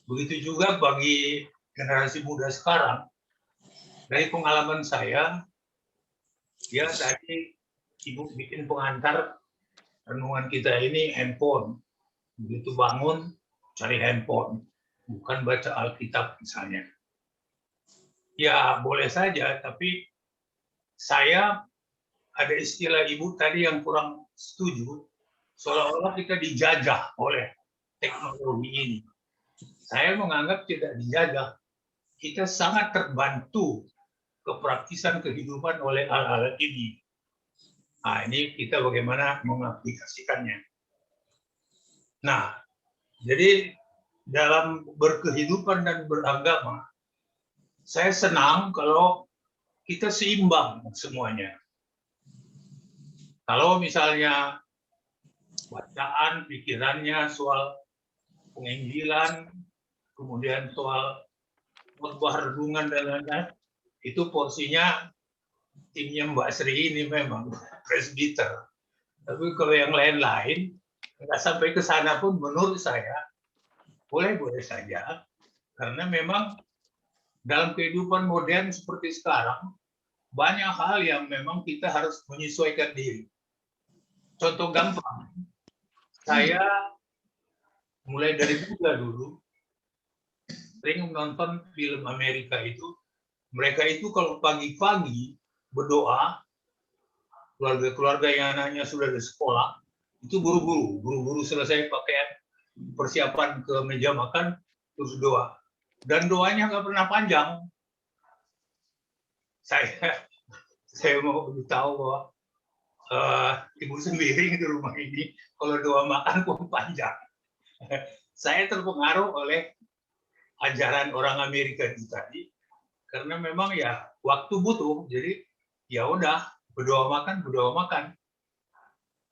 Begitu juga bagi generasi muda sekarang. Dari pengalaman saya, ya tadi Ibu bikin pengantar renungan kita ini handphone. Begitu bangun, cari handphone. Bukan baca Alkitab misalnya. Ya boleh saja, tapi saya ada istilah Ibu tadi yang kurang setuju. Seolah-olah kita dijajah oleh teknologi ini. Saya menganggap tidak dijajah. Kita sangat terbantu kepraktisan kehidupan oleh hal-hal ini. Nah, ini kita bagaimana mengaplikasikannya. Nah, jadi dalam berkehidupan dan beragama, saya senang kalau kita seimbang semuanya. Kalau misalnya bacaan, pikirannya soal penginjilan, kemudian soal khotbah renungan dan lain-lain, itu porsinya timnya Mbak Sri ini memang presbiter. Tapi kalau yang lain-lain, nggak sampai ke sana pun menurut saya, boleh-boleh saja. Karena memang dalam kehidupan modern seperti sekarang, banyak hal yang memang kita harus menyesuaikan diri. Contoh gampang, saya mulai dari muda dulu, sering menonton film Amerika itu, mereka itu kalau pagi-pagi berdoa, keluarga-keluarga yang anaknya sudah di sekolah, itu buru-buru selesai pakaian, persiapan ke meja makan, terus doa. Dan doanya nggak pernah panjang. Saya mau tahu bahwa ibu sendiri di rumah ini, kalau doa makan pun panjang. Saya terpengaruh oleh ajaran orang Amerika itu tadi, karena memang ya waktu butuh, jadi ya udah berdoa makan.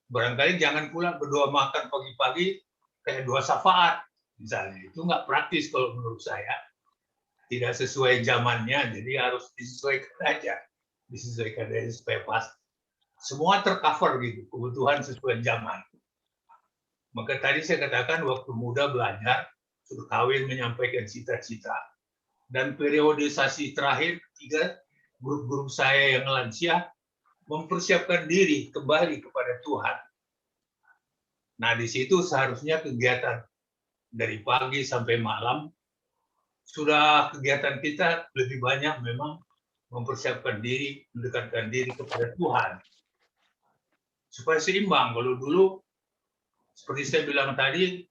Barangkali jangan pula berdoa makan pagi-pagi kayak doa syafaat, misalnya. Itu nggak praktis kalau menurut saya. Tidak sesuai zamannya, jadi harus disesuaikan aja. Disesuaikan aja supaya pas. Semua tercover gitu, kebutuhan sesuai zaman. Maka tadi saya katakan waktu muda belajar, sudah kawin menyampaikan cita-cita. Dan periodisasi terakhir, 3 grup-grup saya yang lansia, mempersiapkan diri kembali kepada Tuhan. Nah, di situ seharusnya kegiatan dari pagi sampai malam, sudah kegiatan kita lebih banyak memang mempersiapkan diri, mendekatkan diri kepada Tuhan. Supaya seimbang. Kalau dulu, seperti saya bilang tadi,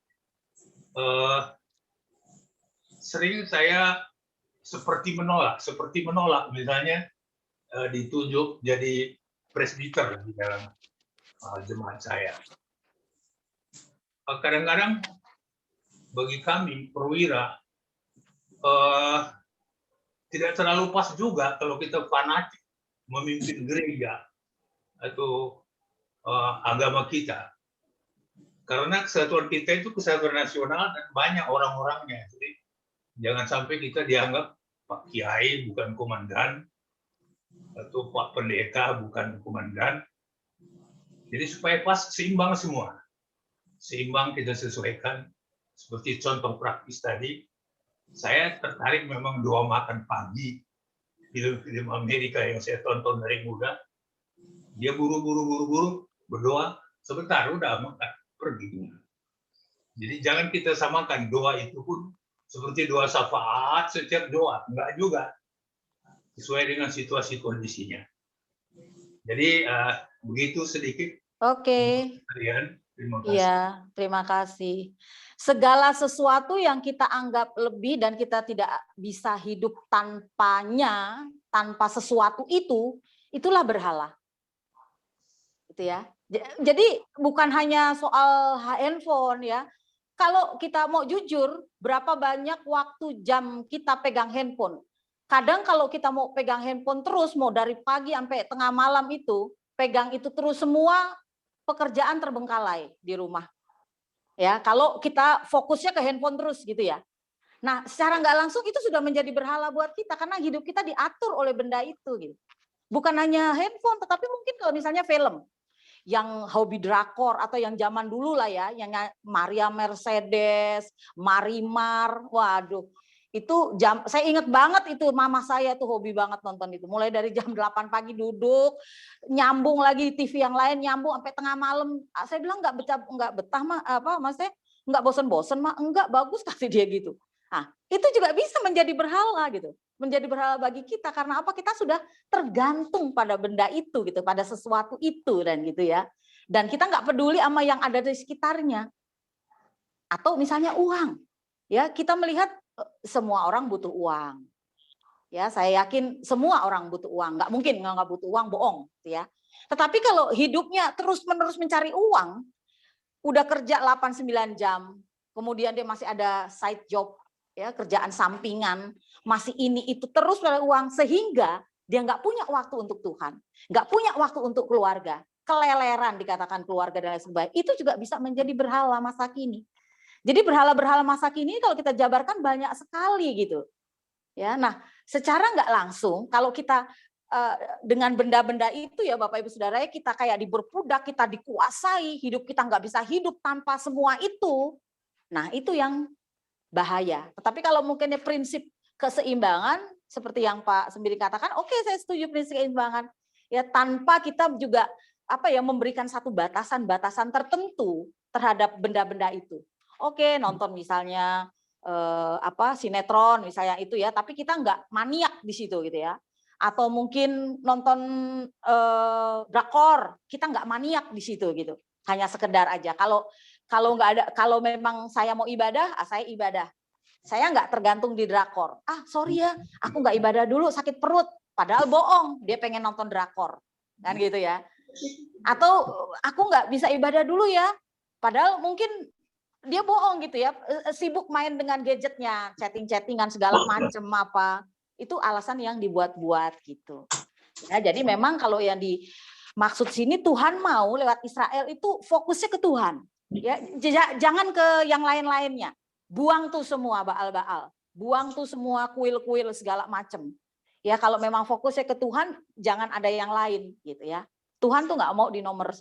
sering saya seperti menolak, misalnya ditunjuk jadi presbiter di dalam jemaat saya. Kadang-kadang bagi kami perwira tidak terlalu pas juga kalau kita fanatik memimpin gereja atau agama kita. Karena kesatuan kita itu kesatuan nasional dan banyak orang-orangnya. Jadi jangan sampai kita dianggap Pak Kiai bukan komandan atau Pak Pendeta bukan komandan. Jadi supaya pas, seimbang semua. Seimbang kita sesuaikan. Seperti contoh praktis tadi, saya tertarik memang doa makan pagi. Film-film Amerika yang saya tonton dari muda, dia buru-buru berdoa, sebentar udah makan, pergi. Jadi jangan kita samakan doa itu pun seperti doa syafaat setiap doa, enggak juga. Sesuai dengan situasi kondisinya. Jadi begitu sedikit. Oke. Kalian, terima kasih. Iya, terima kasih. Segala sesuatu yang kita anggap lebih dan kita tidak bisa hidup tanpanya, tanpa sesuatu itu, itulah berhala. Gitu ya. Jadi bukan hanya soal handphone ya. Kalau kita mau jujur, berapa banyak waktu jam kita pegang handphone? Kadang kalau kita mau pegang handphone terus, mau dari pagi sampai tengah malam itu, pegang itu terus, semua pekerjaan terbengkalai di rumah. Ya, kalau kita fokusnya ke handphone terus gitu ya. Nah, secara nggak langsung itu sudah menjadi berhala buat kita karena hidup kita diatur oleh benda itu gitu. Bukan hanya handphone, tetapi mungkin kalau misalnya film yang hobi drakor atau yang zaman dulu lah ya, yang Maria Mercedes, Marimar, waduh. Itu saya ingat banget itu mama saya tuh hobi banget nonton itu. Mulai dari jam 8 pagi duduk, nyambung lagi TV yang lain, nyambung sampai tengah malam. Saya bilang nggak betah mah apa maksudnya nggak bosen-bosen mah, enggak, bagus kata dia gitu. Nah, itu juga bisa menjadi berhala gitu. Menjadi berhala bagi kita karena apa? Kita sudah tergantung pada benda itu gitu, pada sesuatu itu dan gitu ya. Dan kita nggak peduli sama yang ada di sekitarnya. Atau misalnya uang. Ya, kita melihat semua orang butuh uang. Ya, saya yakin semua orang butuh uang. Nggak mungkin nggak butuh uang, bohong. Ya. Tetapi kalau hidupnya terus-menerus mencari uang, udah kerja 8-9 jam, kemudian dia masih ada side job, ya, kerjaan sampingan, masih ini itu terus pada uang, sehingga dia nggak punya waktu untuk Tuhan, nggak punya waktu untuk keluarga. keleleran dikatakan keluarga dan lain sebagainya, itu juga bisa menjadi berhala masa kini. Jadi berhala-berhala masa kini kalau kita jabarkan banyak sekali gitu. Ya, nah secara nggak langsung kalau kita dengan benda-benda itu ya Bapak Ibu Saudara, kita kayak diberpudak, kita dikuasai, hidup kita nggak bisa hidup tanpa semua itu. Nah itu yang bahaya. Tetapi kalau mungkinnya prinsip keseimbangan seperti yang Pak Sembiri katakan, oke, saya setuju prinsip keseimbangan. Ya tanpa kita juga memberikan satu batasan-batasan tertentu terhadap benda-benda itu. Oke, nonton misalnya sinetron misalnya itu ya, tapi kita nggak maniak di situ gitu ya. Atau mungkin nonton drakor, kita nggak maniak di situ gitu. Hanya sekedar aja. Kalau nggak ada, kalau memang saya mau ibadah, saya ibadah. Saya nggak tergantung di drakor. Sorry ya, aku nggak ibadah dulu, sakit perut. Padahal bohong, dia pengen nonton drakor, kan gitu ya. Atau aku nggak bisa ibadah dulu ya, padahal mungkin dia bohong gitu ya, sibuk main dengan gadgetnya, chatting-chattingan segala macam apa. Itu alasan yang dibuat-buat gitu. Ya, jadi memang kalau yang dimaksud sini Tuhan mau lewat Israel itu fokusnya ke Tuhan. Ya, jangan ke yang lain-lainnya. Buang tuh semua Baal-Baal. Buang tuh semua kuil-kuil segala macam. Ya kalau memang fokusnya ke Tuhan, jangan ada yang lain gitu ya. Tuhan tuh nggak mau di nomor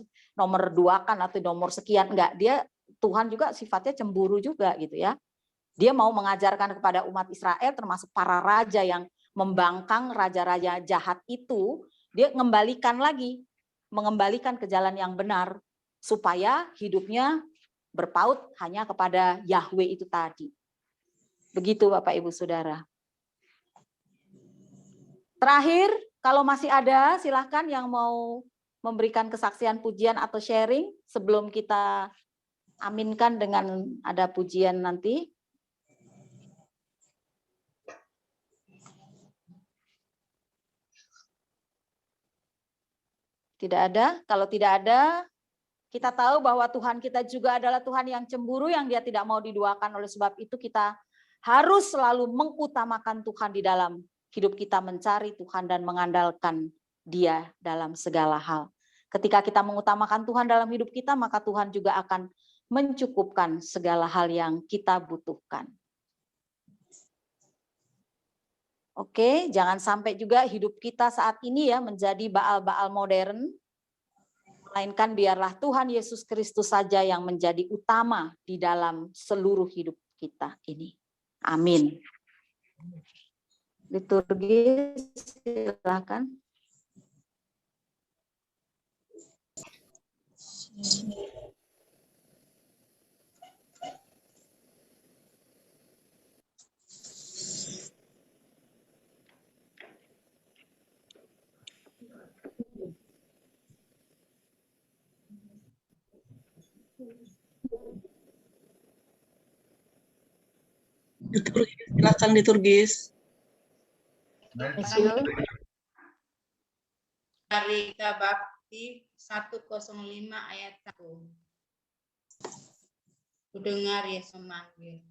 duakan atau nomor sekian, enggak. Dia Tuhan juga sifatnya cemburu juga gitu ya. Dia mau mengajarkan kepada umat Israel termasuk para raja yang membangkang raja-raja jahat itu, dia mengembalikan ke jalan yang benar supaya hidupnya berpaut hanya kepada Yahweh itu tadi. Begitu Bapak Ibu Saudara. Terakhir, kalau masih ada silahkan yang mau memberikan kesaksian, pujian atau sharing sebelum kita aminkan dengan ada pujian nanti. Tidak ada? Kalau tidak ada, kita tahu bahwa Tuhan kita juga adalah Tuhan yang cemburu, yang Dia tidak mau diduakan. Oleh sebab itu kita harus selalu mengutamakan Tuhan di dalam hidup kita, mencari Tuhan dan mengandalkan Dia dalam segala hal. Ketika kita mengutamakan Tuhan dalam hidup kita, maka Tuhan juga akan mencukupkan segala hal yang kita butuhkan. Oke, jangan sampai juga hidup kita saat ini ya menjadi Baal-Baal modern, melainkan biarlah Tuhan Yesus Kristus saja yang menjadi utama di dalam seluruh hidup kita ini. Amin. Liturgi, silakan. Silakan liturgis. Karika Bakti 105 ayat 1. Kudengar Yesus memanggil.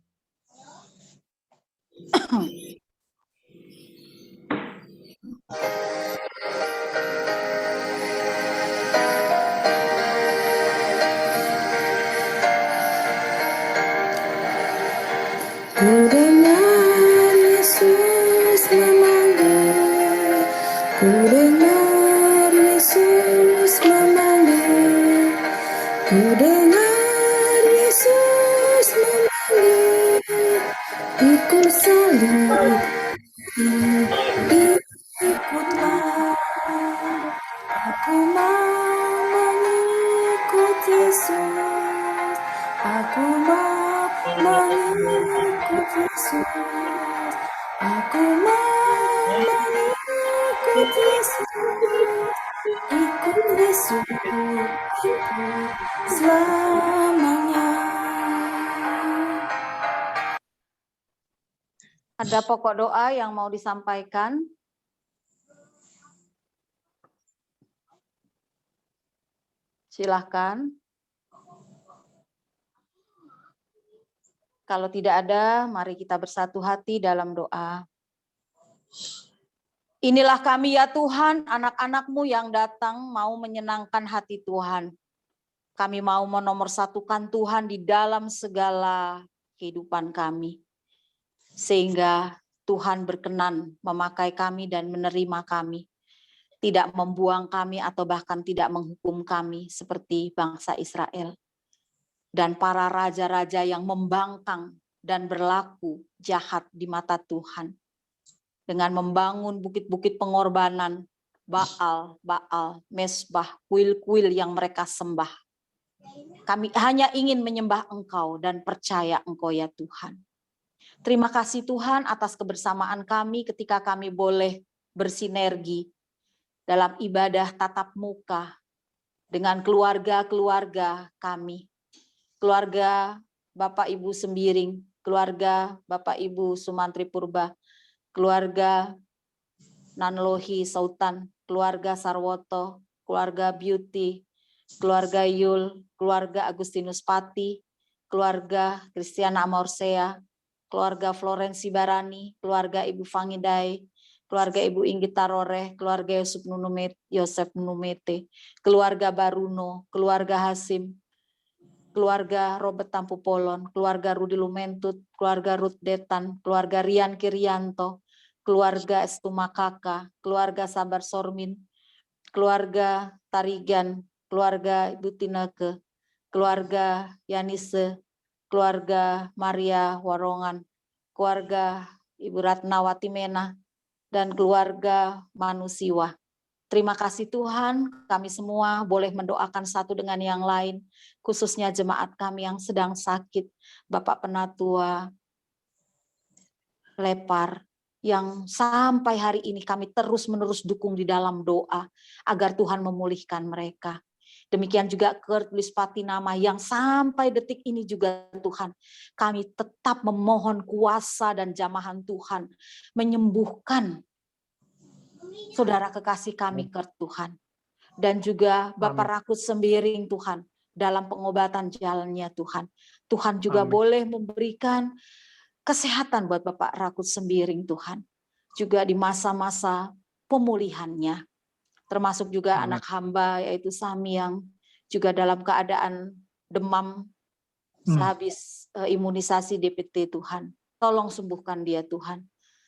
Kudengar Yesus memanggil, kudengar Yesus memanggil, kudengar Yesus memanggil, pikul salib, ikutlah, aku mau mengikut Yesus, aku mau mengikut Yesus, aku mau mengikut Yesus, ikut Yesus, ikut selamanya. Ada pokok doa yang mau disampaikan? Silahkan. Kalau tidak ada, mari kita bersatu hati dalam doa. Inilah kami ya Tuhan, anak-anak-Mu yang datang mau menyenangkan hati Tuhan. Kami mau menomorsatukan Tuhan di dalam segala kehidupan kami. Sehingga Tuhan berkenan memakai kami dan menerima kami. Tidak membuang kami atau bahkan tidak menghukum kami seperti bangsa Israel. Dan para raja-raja yang membangkang dan berlaku jahat di mata Tuhan. Dengan membangun bukit-bukit pengorbanan, Baal, Mesbah, kuil-kuil yang mereka sembah. Kami hanya ingin menyembah Engkau dan percaya Engkau ya Tuhan. Terima kasih Tuhan atas kebersamaan kami ketika kami boleh bersinergi dalam ibadah tatap muka dengan keluarga-keluarga kami. Keluarga Bapak Ibu Sembiring, keluarga Bapak Ibu Sumantri Purba, keluarga Nanlohi Sautan, keluarga Sarwoto, keluarga Beauty, keluarga Yul, keluarga Agustinus Pati, keluarga Kristiana Amorsea, keluarga Florensi Barani, keluarga Ibu Fangidai, keluarga Ibu Inggit Tarore, keluarga Yosef Numete, keluarga Baruno, keluarga Hasim, keluarga Robert Tampu Polon, keluarga Rudi Lumentut, keluarga Ruth Detan, keluarga Rian Kirianto, keluarga Estuma Kaka, keluarga Sabar Sormin, keluarga Tarigan, keluarga Ibu Tineke, keluarga Yanise, keluarga Maria Warongan, keluarga Ibu Ratnawati Mena, dan keluarga Manusiwa. Terima kasih Tuhan, kami semua boleh mendoakan satu dengan yang lain, khususnya jemaat kami yang sedang sakit, Bapak Penatua Lepar, yang sampai hari ini kami terus-menerus dukung di dalam doa, agar Tuhan memulihkan mereka. Demikian juga Kurt Luis Patinama yang sampai detik ini juga Tuhan, kami tetap memohon kuasa dan jamahan Tuhan, menyembuhkan saudara kekasih kami ke Tuhan. Dan juga Bapak Rakut Sembiring Tuhan, dalam pengobatan jalannya Tuhan. Tuhan juga boleh memberikan kesehatan buat Bapak Rakut Sembiring Tuhan. Juga di masa-masa pemulihannya. Termasuk juga anak hamba yaitu Sami yang juga dalam keadaan demam sehabis imunisasi DPT Tuhan. Tolong sembuhkan dia Tuhan.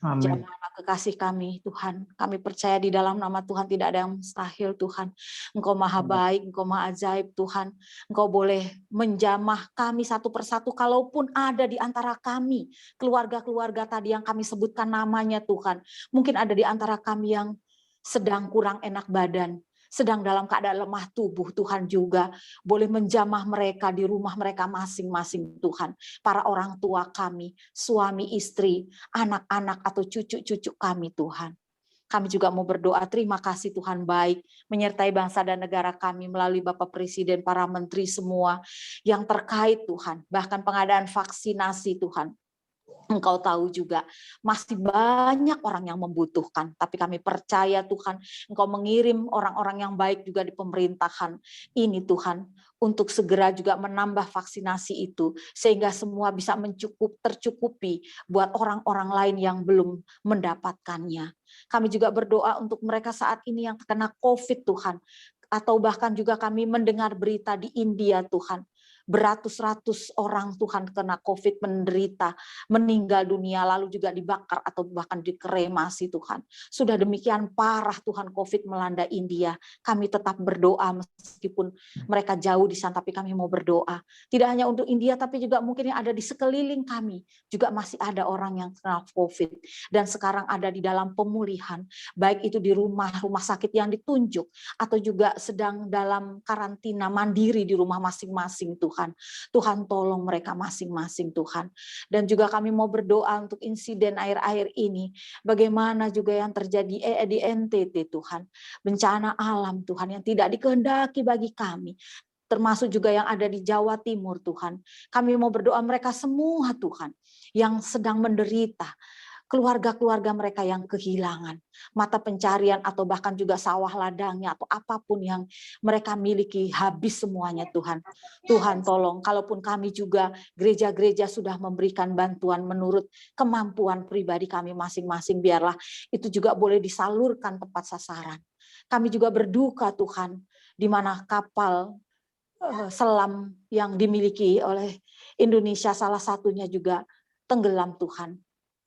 Jamaah kekasih kami Tuhan, kami percaya di dalam nama Tuhan tidak ada yang mustahil Tuhan. Engkau maha baik, Engkau maha ajaib Tuhan. Engkau boleh menjamah kami satu persatu, kalaupun ada di antara kami, keluarga-keluarga tadi yang kami sebutkan namanya Tuhan. Mungkin ada di antara kami yang sedang kurang enak badan, sedang dalam keadaan lemah tubuh, Tuhan juga boleh menjamah mereka di rumah mereka masing-masing Tuhan. Para orang tua kami, suami, istri, anak-anak atau cucu-cucu kami Tuhan. Kami juga mau berdoa, terima kasih Tuhan baik, menyertai bangsa dan negara kami melalui Bapak Presiden, para menteri semua yang terkait Tuhan. Bahkan pengadaan vaksinasi Tuhan. Engkau tahu juga masih banyak orang yang membutuhkan, tapi kami percaya Tuhan, Engkau mengirim orang-orang yang baik juga di pemerintahan ini Tuhan, untuk segera juga menambah vaksinasi itu, sehingga semua bisa tercukupi buat orang-orang lain yang belum mendapatkannya. Kami juga berdoa untuk mereka saat ini yang terkena COVID Tuhan, atau bahkan juga kami mendengar berita di India Tuhan, beratus-ratus orang Tuhan kena COVID, menderita, meninggal dunia, lalu juga dibakar atau bahkan dikremasi Tuhan. Sudah demikian parah Tuhan COVID melanda India. Kami tetap berdoa meskipun mereka jauh di sana, tapi kami mau berdoa. Tidak hanya untuk India, tapi juga mungkin yang ada di sekeliling kami. Juga masih ada orang yang kena COVID. Dan sekarang ada di dalam pemulihan. Baik itu di rumah sakit yang ditunjuk, atau juga sedang dalam karantina mandiri di rumah masing-masing Tuhan. Tuhan tolong mereka masing-masing Tuhan. Dan juga kami mau berdoa untuk insiden air-air ini. Bagaimana juga yang terjadi di NTT Tuhan. Bencana alam Tuhan yang tidak dikehendaki bagi kami. Termasuk juga yang ada di Jawa Timur Tuhan. Kami mau berdoa mereka semua Tuhan yang sedang menderita keluarga-keluarga mereka yang kehilangan mata pencarian atau bahkan juga sawah ladangnya atau apapun yang mereka miliki habis semuanya Tuhan. Tuhan tolong, kalaupun kami juga gereja-gereja sudah memberikan bantuan menurut kemampuan pribadi kami masing-masing, biarlah itu juga boleh disalurkan tepat sasaran. Kami juga berduka Tuhan, di mana kapal selam yang dimiliki oleh Indonesia salah satunya juga tenggelam Tuhan.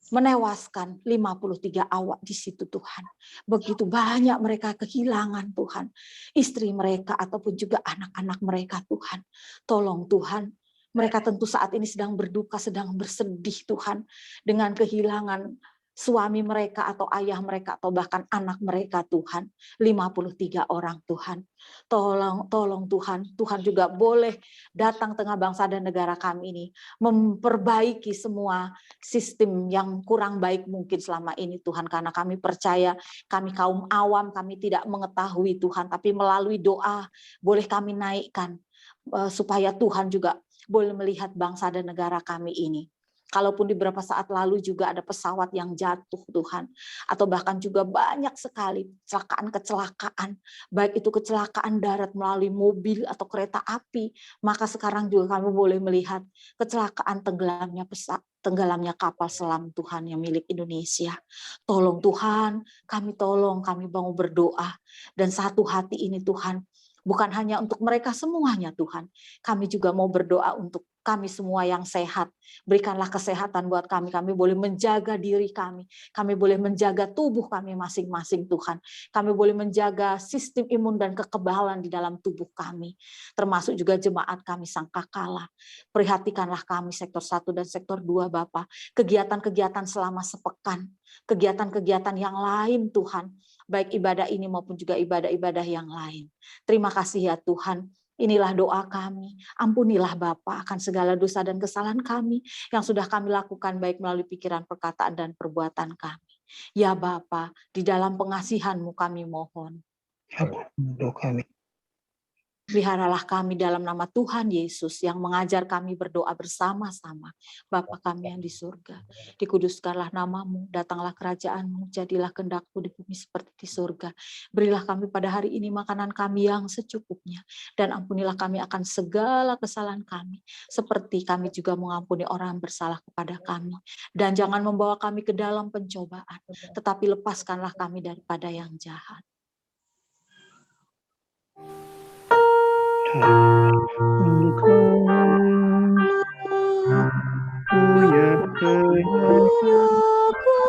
Menewaskan 53 awak di situ Tuhan. Begitu banyak mereka kehilangan Tuhan. Istri mereka ataupun juga anak-anak mereka Tuhan. Tolong Tuhan, mereka tentu saat ini sedang berduka, sedang bersedih Tuhan. Dengan kehilangan suami mereka atau ayah mereka atau bahkan anak mereka Tuhan. 53 orang Tuhan. Tolong Tuhan. Tuhan juga boleh datang tengah bangsa dan negara kami ini. Memperbaiki semua sistem yang kurang baik mungkin selama ini Tuhan. Karena kami percaya kami kaum awam, kami tidak mengetahui Tuhan. Tapi melalui doa boleh kami naikkan. Supaya Tuhan juga boleh melihat bangsa dan negara kami ini. Kalaupun di beberapa saat lalu juga ada pesawat yang jatuh Tuhan. Atau bahkan juga banyak sekali kecelakaan. Baik itu kecelakaan darat melalui mobil atau kereta api. Maka sekarang juga kami boleh melihat kecelakaan tenggelamnya kapal selam Tuhan yang milik Indonesia. Tolong Tuhan, kami mau berdoa. Dan satu hati ini Tuhan, bukan hanya untuk mereka semuanya Tuhan. Kami juga mau berdoa untuk kami semua yang sehat. Berikanlah kesehatan buat kami. Kami boleh menjaga diri kami. Kami boleh menjaga tubuh kami masing-masing Tuhan. Kami boleh menjaga sistem imun dan kekebalan di dalam tubuh kami. Termasuk juga jemaat kami Sangkakala. Perhatikanlah kami sektor 1 dan sektor 2 Bapak. Kegiatan-kegiatan selama sepekan. Kegiatan-kegiatan yang lain Tuhan. Baik ibadah ini maupun juga ibadah-ibadah yang lain. Terima kasih ya Tuhan. Inilah doa kami. Ampunilah Bapa akan segala dosa dan kesalahan kami yang sudah kami lakukan baik melalui pikiran, perkataan, dan perbuatan kami. Ya Bapa, di dalam pengasihan-Mu kami mohon. Doa kami. Peliharalah kami dalam nama Tuhan Yesus yang mengajar kami berdoa bersama-sama. Bapa kami yang di surga, dikuduskanlah nama-Mu, datanglah kerajaan-Mu, jadilah kehendak-Mu di bumi seperti di surga. Berilah kami pada hari ini makanan kami yang secukupnya, dan ampunilah kami akan segala kesalahan kami, seperti kami juga mengampuni orang yang bersalah kepada kami. Dan jangan membawa kami ke dalam pencobaan, tetapi lepaskanlah kami daripada yang jahat.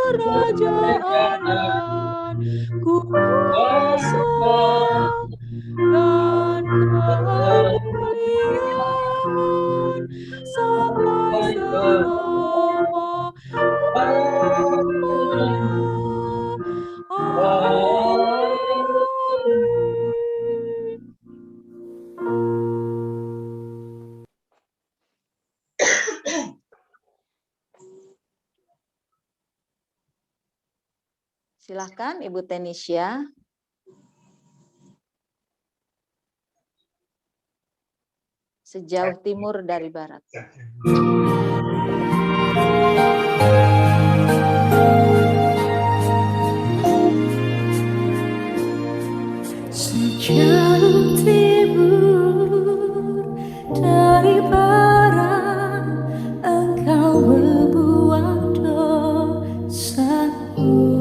Kerajaan kuasa dan kemuliaan sampai selama-lamanya. Silakan Ibu Tenisha. Sejauh timur dari barat. Sejauh timur dari barat, Engkau berbuat dosaku.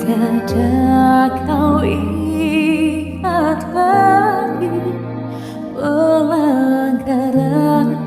Tiada kau ingat lagi pelanggaran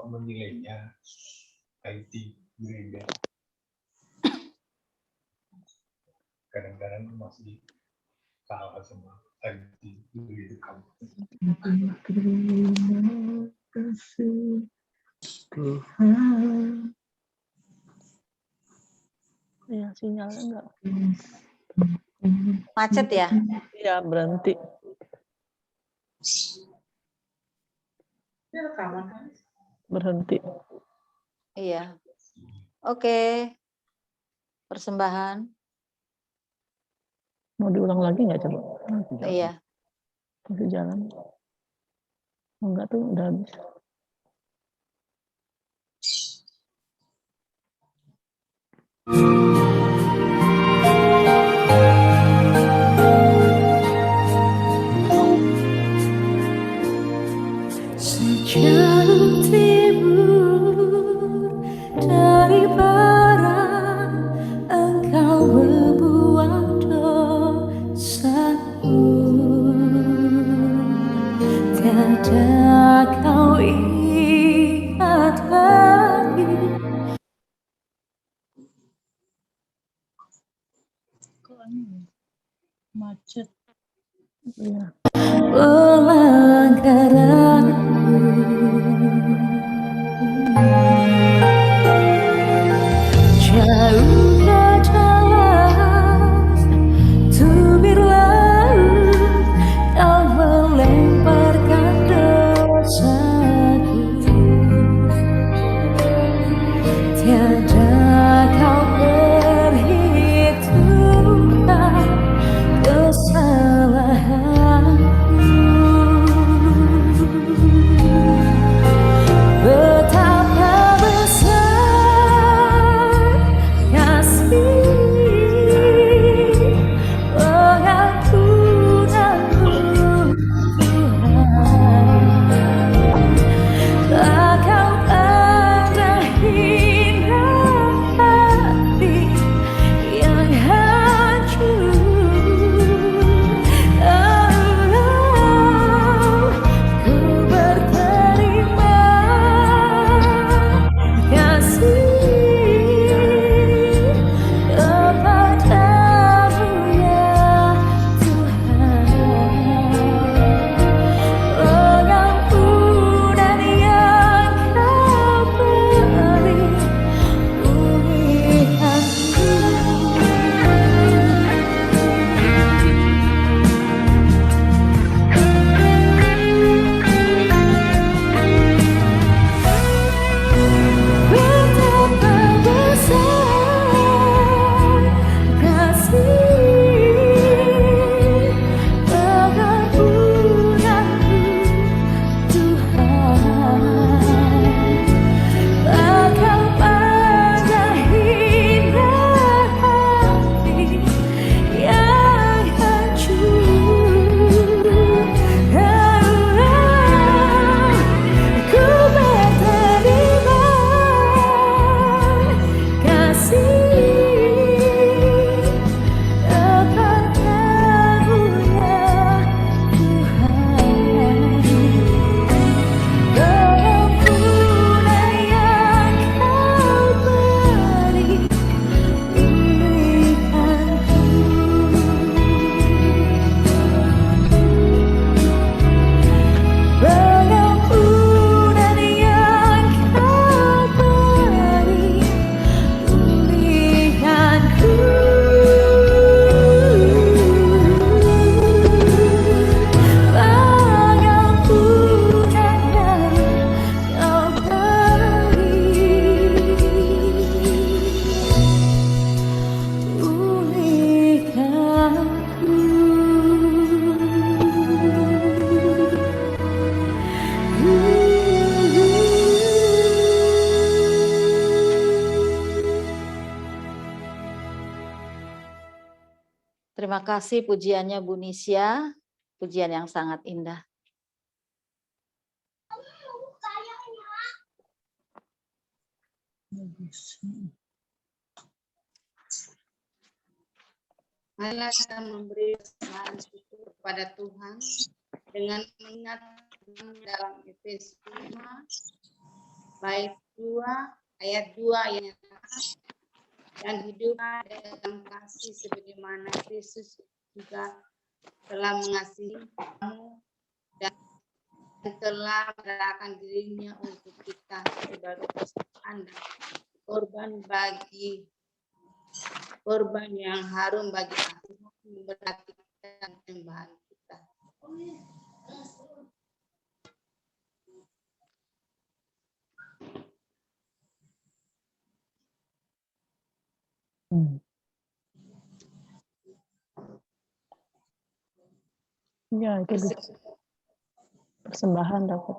menilainya IT gereja. Kadang-kadang masih kalah sama IT gereja kamu. Terima kasih Tuhan. Ya, sinyalnya enggak. Macet ya? Iya, berhenti. Ini rekaman kan? Berhenti. Iya. Oke. Persembahan. Mau diulang lagi nggak coba? Iya. Masih jalan. Enggak tuh, udah habis. Sejauh timur dari barat, Engkau berbuat dosaku. Tiada kau ingat lagi. Kok ini macet? Iya. Pelanggaranku, jauh ke dalam tubir laut, kau melemparkan dosaku. Tiada kau perhitungkan kesalahanku. Betapa besar kasih pengampunanmu, Tuhan. Tak kau pandang hina hati yang hancur. Ku berterima kasih kepadamu ya Tuhan. Pengampunan yang kau beri pulihkanku. Betapa besar kasih pengampunanmu, Tuhan. Tak kau pandang hina hati yang hancur. Ku berterima kasih kepadamu ya Tuhan. Pengampunan yang kau beri pulihkanku. Pengampunan yang kau beri pulihkanku. Pengampunan yang kau beri Terima kasih pujiannya Bu Nisya. Pujian yang sangat indah. Marilah kita memberi persembahan syukur kepada Tuhan dengan mengingat dalam Efesus 5 bait 2 ayat 2 yang dan hidup dengan kasih sebagaimana Kristus juga telah mengasihi kamu dan telah menyerahkan dirinya untuk kita sebagai persembahan dan korban yang harum bagi Allah, memberkati kita dan penyembahan kita. Ya, itu persembahan dapat.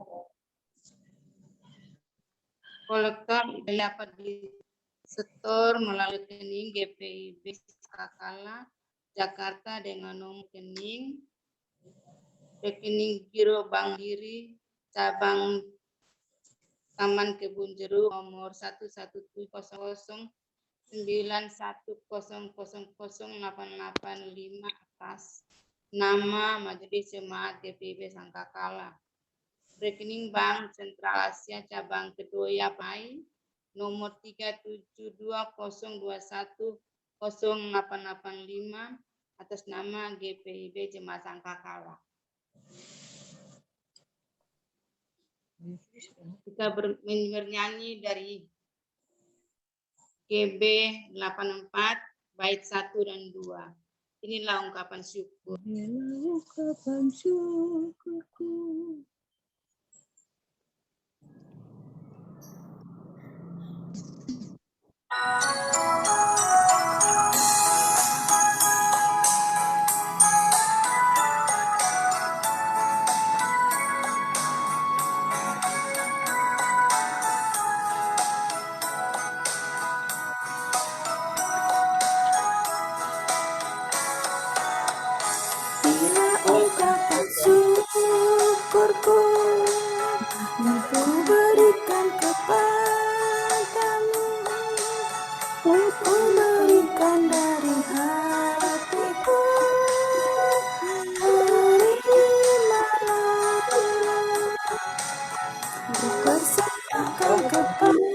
Kolektor dapat disetor melalui rekening GPIB Kakala Jakarta dengan nomor rekening Giro Bank Giri cabang Taman Kebun Jeruk nomor 1170910000885 atas nama Majelis Jemaat GPIB Sangkakala. Rekening Bank Sentral Asia cabang Kedoya Pai nomor 37202100885 atas nama GPIB Jemaat Sangkakala. Kita bernyanyi dari GB 84 bait 1 dan 2. Inilah ungkapan syukur. Inilah ungkapan syukurku. Inilah ungkapan syukurku yang ku berikan kepadamu. Ku berikan dari hatiku. Terimalah, ku persembahkan kepadamu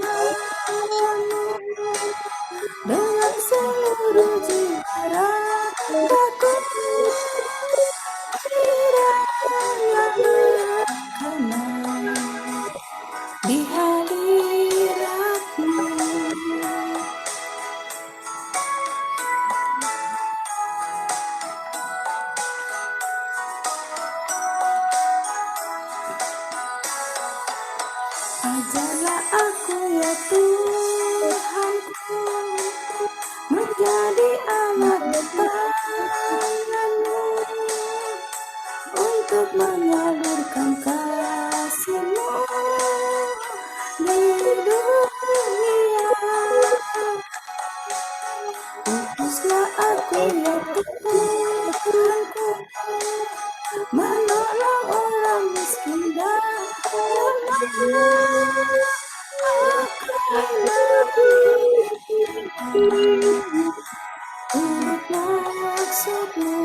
dengan seluruh jiwa ragaku. Kiranya berkenan di hadirat-Mu. Ajarlah aku ya Tuhanku menjadi anak tangan-Mu untuk menyalurkan kasih-Mu di dunia. Utuslah aku ya Tuhanku menolong orang miskin dan lemah. Aku lebih untuk maksud-Mu.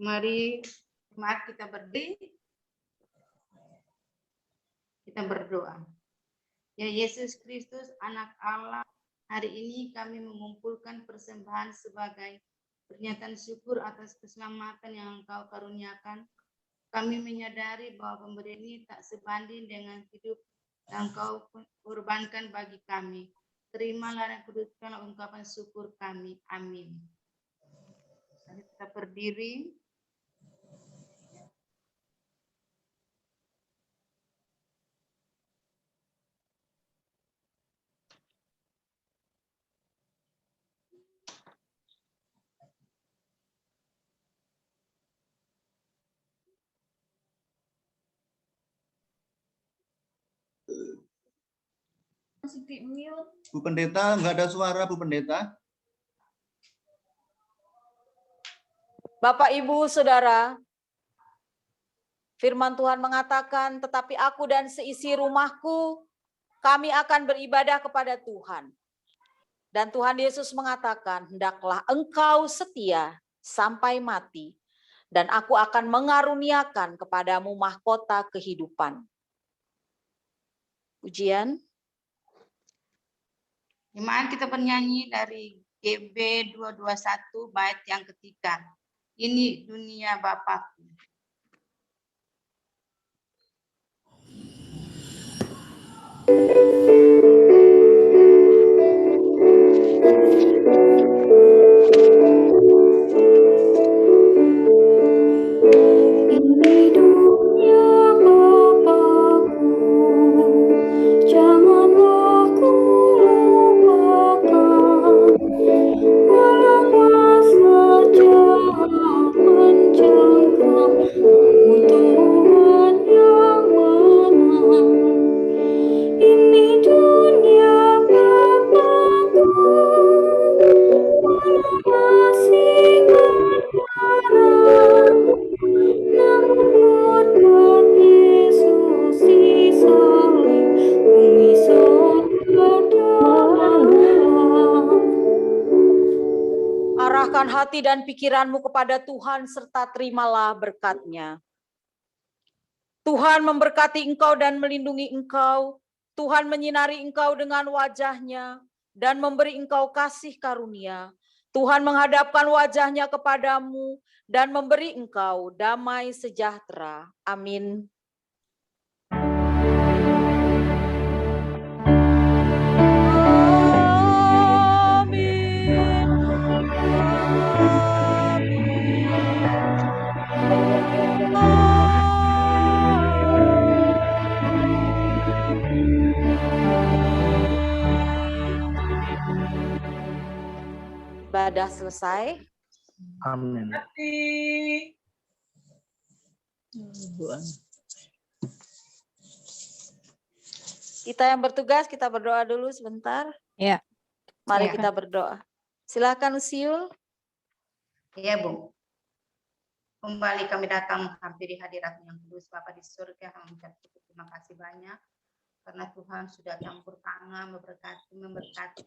Mari kita berdiri. Kita berdoa. Ya Yesus Kristus, Anak Allah, hari ini kami mengumpulkan persembahan sebagai pernyataan syukur atas keselamatan yang Engkau karuniakan. Kami menyadari bahwa pemberian ini tak sebanding dengan hidup yang Engkau korbankan bagi kami. Terimalah dan kuduskanlah ungkapan syukur kami. Amin. Mari kita berdiri. Bu Pendeta, nggak ada suara Bu Pendeta. Bapak, Ibu, Saudara, firman Tuhan mengatakan, tetapi aku dan seisi rumahku, kami akan beribadah kepada Tuhan. Dan Tuhan Yesus mengatakan, hendaklah engkau setia sampai mati, dan aku akan mengaruniakan kepadamu mahkota kehidupan. Ujian. Jemaat kita bernyanyi dari GB 221 bait yang ketiga. Ini dunia Bapakku. Ini dunia Bapakku, janganlah ku lupakan. Walau masa jahat mencengkram, namun Tuhan yang menang. Ini dunia Bapakku, walau masih berdarah, namun korban Yesus disalib, bumi berdarah. Arahkan hati dan pikiranmu kepada Tuhan serta terimalah berkat-Nya. Tuhan memberkati engkau dan melindungi engkau. Tuhan menyinari engkau dengan wajah-Nya dan memberi engkau kasih karunia. Tuhan menghadapkan wajah-Nya kepadamu dan memberi engkau damai sejahtera. Amin. Ibadah selesai. Amin. Kita yang bertugas, kita berdoa dulu sebentar. Ya. Mari Ya. kita berdoa. Silakan Usiul. Iya, Bu. Kembali kami datang menghampiri hadirat yang kudus Bapa di surga. Kami mengucapkan terima kasih banyak karena Tuhan sudah campur tangan memberkati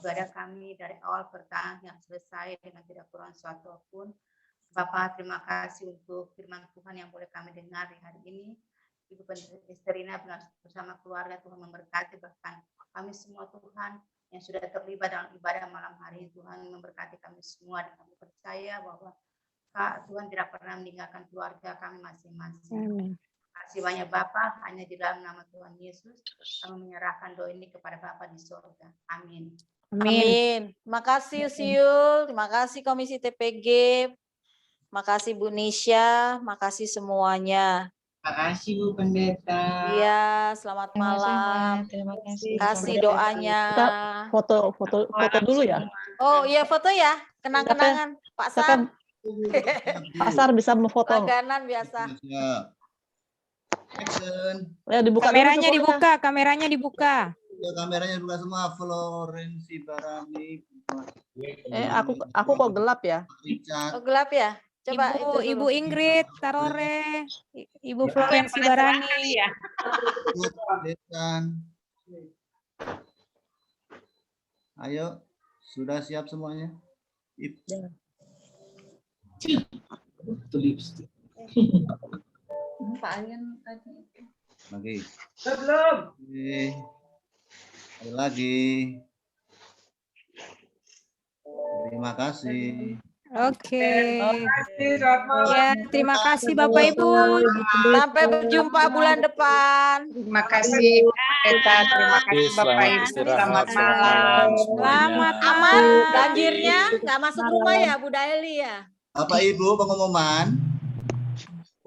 ibadah kami dari awal pertengahan yang selesai dengan tidak kurang suatu pun. Bapak, terima kasih untuk firman Tuhan yang boleh kami dengar di hari ini. Ibu Esterina bersama keluarga Tuhan memberkati, bahkan kami semua Tuhan yang sudah terlibat dalam ibadah malam hari ini. Tuhan memberkati kami semua dan kami percaya bahwa Tuhan tidak pernah meninggalkan keluarga kami masing-masing. Amin. Terima kasih banyak Bapak, hanya di dalam nama Tuhan Yesus kami menyerahkan doa ini kepada Bapak di surga. Amin. Amin. Terima kasih Usiul, terima kasih Komisi TPG, terima kasih Bu Nisha, terima kasih semuanya. Terima kasih Bu Pendeta. Iya, selamat malam. Terima kasih. Kasih doanya. Kita foto dulu ya. Oh iya, foto ya, kenang-kenangan. Pak Sar. Pasar bisa memfoto. Langganan biasa. Ya. Action. Ya, dibuka Kameranya dulu fotonya. dibuka, kameranya dibuka. Ya, kameranya buka semua. Florensi Barani. Aku kok gelap ya? Richard. Oh, gelap ya? Coba itu dulu. Ibu Ingrid Tarore, Ibu Florensi Barani. Dekan. Ayo, sudah siap semuanya? Pak Alien tadi. Lagi. Belum. Ada lagi. Terima kasih. Oke. Selamat malam. Ya, terima kasih Bapak Ibu. Sampai berjumpa bulan depan. Terima kasih Eta, terima kasih Bapak Ibu. Selamat malam. Selamat Aman malam. banjirnya, nggak masuk rumah ya Bu Daeli ya? Bapak Ibu, pengumuman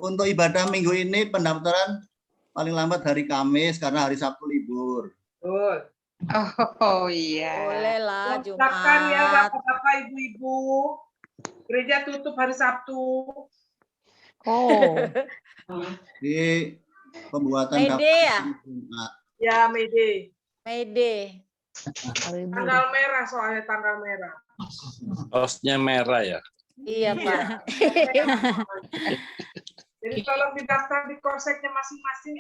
untuk ibadah minggu ini pendaftaran paling lambat hari Kamis karena hari Sabtu libur. Betul. Oh iya. Boleh lah Silakan ya Jumat. Bapak-bapak, Ibu-ibu. Gereja tutup hari Sabtu. Oh, Di pembuatan Mede ya? Jumat. Ya, Mede. Mede. Tanggal merah soalnya tanggal merah. Osnya merah ya. Iya Pak. Jadi tolong didaftar di korseknya masing-masing.